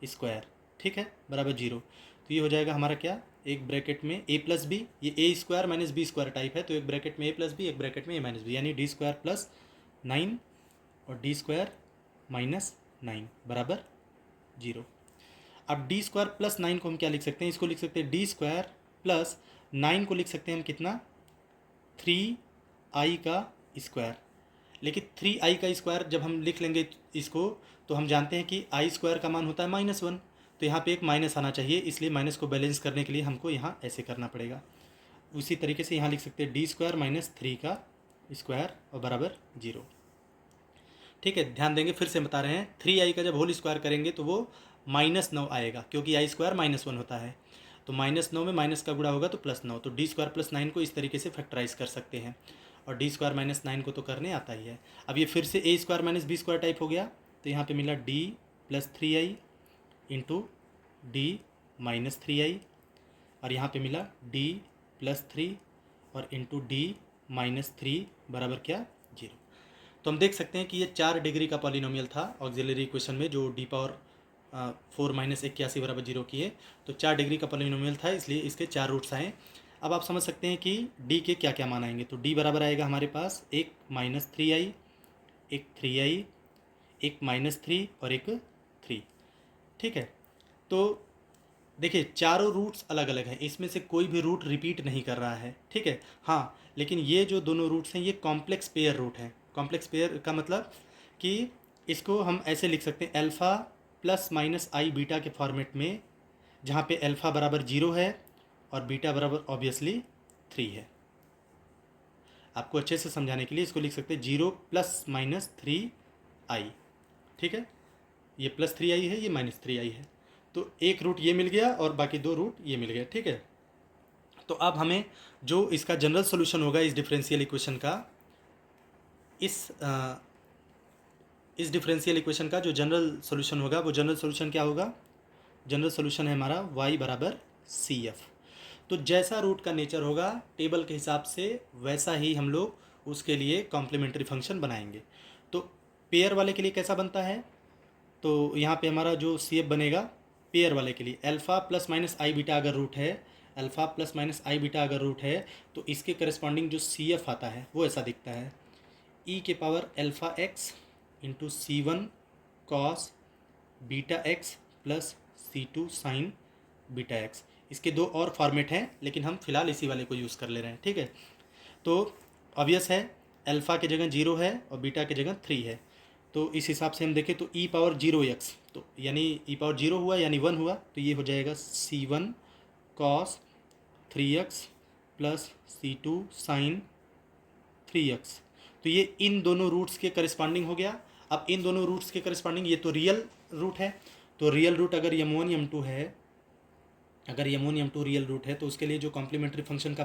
स्क्वायर। ठीक है, बराबर 0। तो ये हो जाएगा हमारा क्या, एक ब्रैकेट में a प्लस बी, ये A² माइनस B² टाइप है, तो एक ब्रैकेट में a प्लस बी, एक ब्रैकेट में a माइनस बी, यानी D² प्लस 9 और D² माइनस 9 बराबर 0। अब D² प्लस 9 को हम क्या लिख सकते हैं, इसको लिख सकते हैं D² प्लस 9 को लिख सकते हैं हम कितना, 3i का स्क्वायर। लेकिन 3i का स्क्वायर जब हम लिख लेंगे इसको, तो हम जानते हैं कि i² का मान होता है -1, तो यहाँ पे एक माइनस आना चाहिए, इसलिए माइनस को बैलेंस करने के लिए हमको यहाँ ऐसे करना पड़ेगा। उसी तरीके से यहाँ लिख सकते हैं D² माइनस 3 का स्क्वायर और बराबर 0। ठीक है, ध्यान देंगे, फिर से बता रहे हैं, 3i का जब होल स्क्वायर करेंगे तो वो -9 आएगा, क्योंकि i² -1 होता है, तो -9 में माइनस का गुणा होगा तो +9, तो D² प्लस 9 को इस तरीके से फैक्टराइज कर सकते हैं, और D² माइनस 9 को तो करने आता ही है। अब ये फिर से A² माइनस B² टाइप हो गया, तो यहाँ पे मिला D plus 3i into D minus 3i, और यहाँ पे मिला D प्लस 3 और इंटू D माइनस 3 बराबर क्या, 0। तो हम देख सकते हैं कि ये 4 डिग्री का पॉलिनोमियल था ऑक्सिलरी इक्वेशन में, जो D⁴ माइनस 81 बराबर 0 की है, तो 4 डिग्री का पॉलिनोमियल था, इसलिए इसके 4 रूट्स आए। अब आप समझ सकते हैं कि D के क्या क्या मान आएंगे। तो D बराबर आएगा हमारे पास एक माइनस 3i, एक 3i, एक -3 और एक 3। ठीक है, तो देखिए चारों रूट्स अलग अलग हैं, इसमें से कोई भी रूट रिपीट नहीं कर रहा है। ठीक है, हाँ, लेकिन ये जो दोनों रूट्स हैं ये कॉम्प्लेक्स पेयर रूट हैं। कॉम्प्लेक्स पेयर का मतलब कि इसको हम ऐसे लिख सकते हैं, अल्फ़ा प्लस माइनस आई बीटा के फॉर्मेट में, जहाँ पे अल्फ़ा बराबर 0 है और बीटा बराबर ऑब्वियसली 3 है। आपको अच्छे से समझाने के लिए इसको लिख सकते हैं 0 प्लस माइनस 3i। ठीक है, ये प्लस 3i है, ये माइनस 3i है, तो एक रूट ये मिल गया और बाकी 2 रूट ये मिल गया। ठीक है, तो अब हमें जो इसका जनरल सोल्यूशन होगा इस डिफरेंशियल इक्वेशन का, इस डिफरेंशियल इक्वेशन का जो जनरल सोल्यूशन होगा, वो जनरल सोल्यूशन क्या होगा, जनरल सोल्यूशन है हमारा y बराबर CF। तो जैसा रूट का नेचर होगा टेबल के हिसाब से, वैसा ही हम लोग उसके लिए कॉम्प्लीमेंट्री फंक्शन बनाएंगे। तो पेयर वाले के लिए कैसा बनता है, तो यहाँ पे हमारा जो सी एफ बनेगा पेयर वाले के लिए, अल्फ़ा प्लस माइनस आई बीटा अगर रूट है, अल्फ़ा प्लस माइनस आई बीटा अगर रूट है तो इसके करस्पॉन्डिंग जो सी एफ आता है वो ऐसा दिखता है, ई के power alpha x into C one cos beta x plus C two sine beta X. इसके दो और फॉर्मेट हैं लेकिन हम फिलहाल इसी वाले को यूज़ कर ले रहे हैं, ठीक है। तो ऑब्वियस है अल्फ़ा की जगह 0 है और बीटा की जगह 3 है, तो इस हिसाब से हम देखें तो ई पावर 0x, तो यानी ई पावर 0 हुआ यानी 1 हुआ, तो ये हो जाएगा c1 cos 3x plus c2 sign 3x। तो ये इन दोनों रूट्स के करस्पॉन्डिंग हो गया। अब इन दोनों रूट्स के करस्पॉन्डिंग ये तो रियल रूट है, तो रियल रूट अगर m1 m2 है, अगर m1 m2 रियल रूट है तो उसके लिए जो कॉम्प्लीमेंट्री फंक्शन का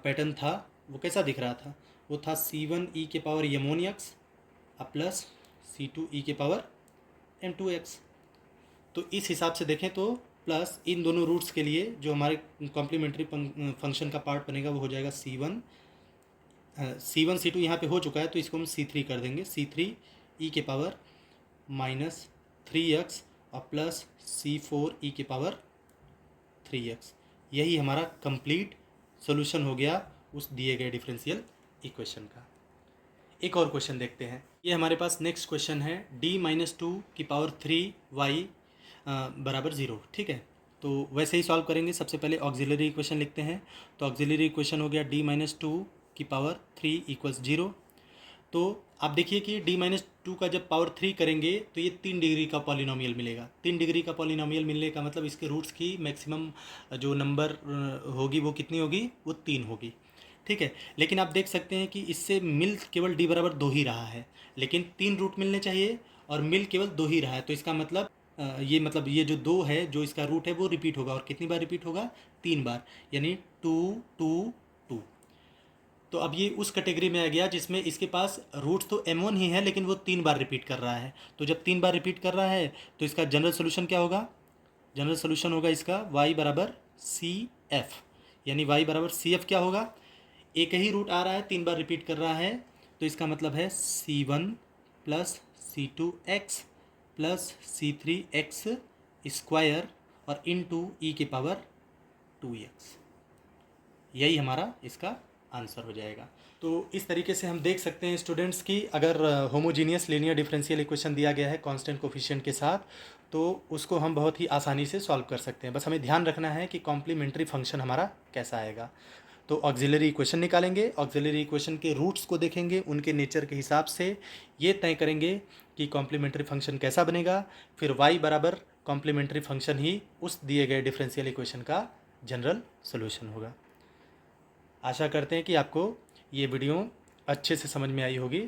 पैटर्न था वो कैसा दिख रहा था, वो था c1 e के power m1x plus c2 e के पावर m2x। तो इस हिसाब से देखें तो प्लस इन दोनों रूट्स के लिए जो हमारे कॉम्प्लीमेंट्री फंक्शन का पार्ट बनेगा वो हो जाएगा c1 c2 यहाँ पे हो चुका है तो इसको हम c3 कर देंगे, c3 e के पावर माइनस 3x और प्लस c4 e के पावर 3x। यही हमारा कंप्लीट सॉल्यूशन हो गया उस दिए गए डिफरेंशियल इक्वेशन का। एक और क्वेश्चन देखते हैं। ये हमारे पास नेक्स्ट क्वेश्चन है d माइनस 2 की पावर 3y बराबर 0, ठीक है। तो वैसे ही सॉल्व करेंगे। सबसे पहले ऑक्सिलरी इक्वेशन लिखते हैं। तो ऑक्सिलरी इक्वेशन हो गया d माइनस 2 की पावर 3 इक्वल्स 0। तो आप देखिए कि d माइनस 2 का जब पावर 3 करेंगे तो ये 3 डिग्री का पॉलिनोमियल मिलेगा। 3 डिग्री का पॉलिनोमियल मिलने का मतलब इसके रूट्स की मैक्सिमम जो नंबर होगी वो कितनी होगी, वो 3 होगी, ठीक है। लेकिन आप देख सकते हैं कि इससे मिल केवल d बराबर 2 ही रहा है, लेकिन 3 रूट मिलने चाहिए और मिल केवल 2 ही रहा है। तो इसका मतलब ये जो 2 है जो इसका रूट है वो रिपीट होगा, और कितनी बार रिपीट होगा, 3 बार, यानी 2 2 2। तो अब ये उस कैटेगरी में आ गया जिसमें इसके पास रूट्स तो m1 ही है लेकिन वो 3 बार रिपीट कर रहा है। तो जब 3 बार रिपीट कर रहा है तो इसका जनरल सोल्यूशन क्या होगा, जनरल सोल्यूशन होगा इसका y बराबर सी एफ, यानी y बराबर सी एफ क्या होगा, एक ही रूट आ रहा है 3 बार रिपीट कर रहा है, तो इसका मतलब है c1 plus c2x plus c3x square और इनटू e के पावर 2x। यही हमारा इसका आंसर हो जाएगा। तो इस तरीके से हम देख सकते हैं स्टूडेंट्स की अगर होमोजीनियस लीनियर डिफरेंशियल इक्वेशन दिया गया है कांस्टेंट कोफिशिएंट के साथ तो उसको हम बहुत ही आसानी से सॉल्व कर सकते हैं। बस हमें ध्यान रखना है कि कॉम्प्लीमेंट्री फंक्शन हमारा कैसा आएगा। तो ऑक्सिलरी इक्वेशन निकालेंगे, ऑक्सिलरी इक्वेशन के रूट्स को देखेंगे, उनके नेचर के हिसाब से ये तय करेंगे कि कॉम्प्लीमेंट्री फंक्शन कैसा बनेगा। फिर y बराबर कॉम्प्लीमेंट्री फंक्शन ही उस दिए गए डिफरेंशियल इक्वेशन का जनरल सोल्यूशन होगा। आशा करते हैं कि आपको ये वीडियो अच्छे से समझ में आई होगी।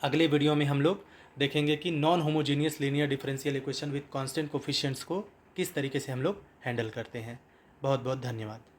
अगले वीडियो में हम लोग देखेंगे कि non homogeneous linear differential equation with constant coefficients को किस तरीके से हम लोग हैंडल करते हैं। बहुत बहुत धन्यवाद।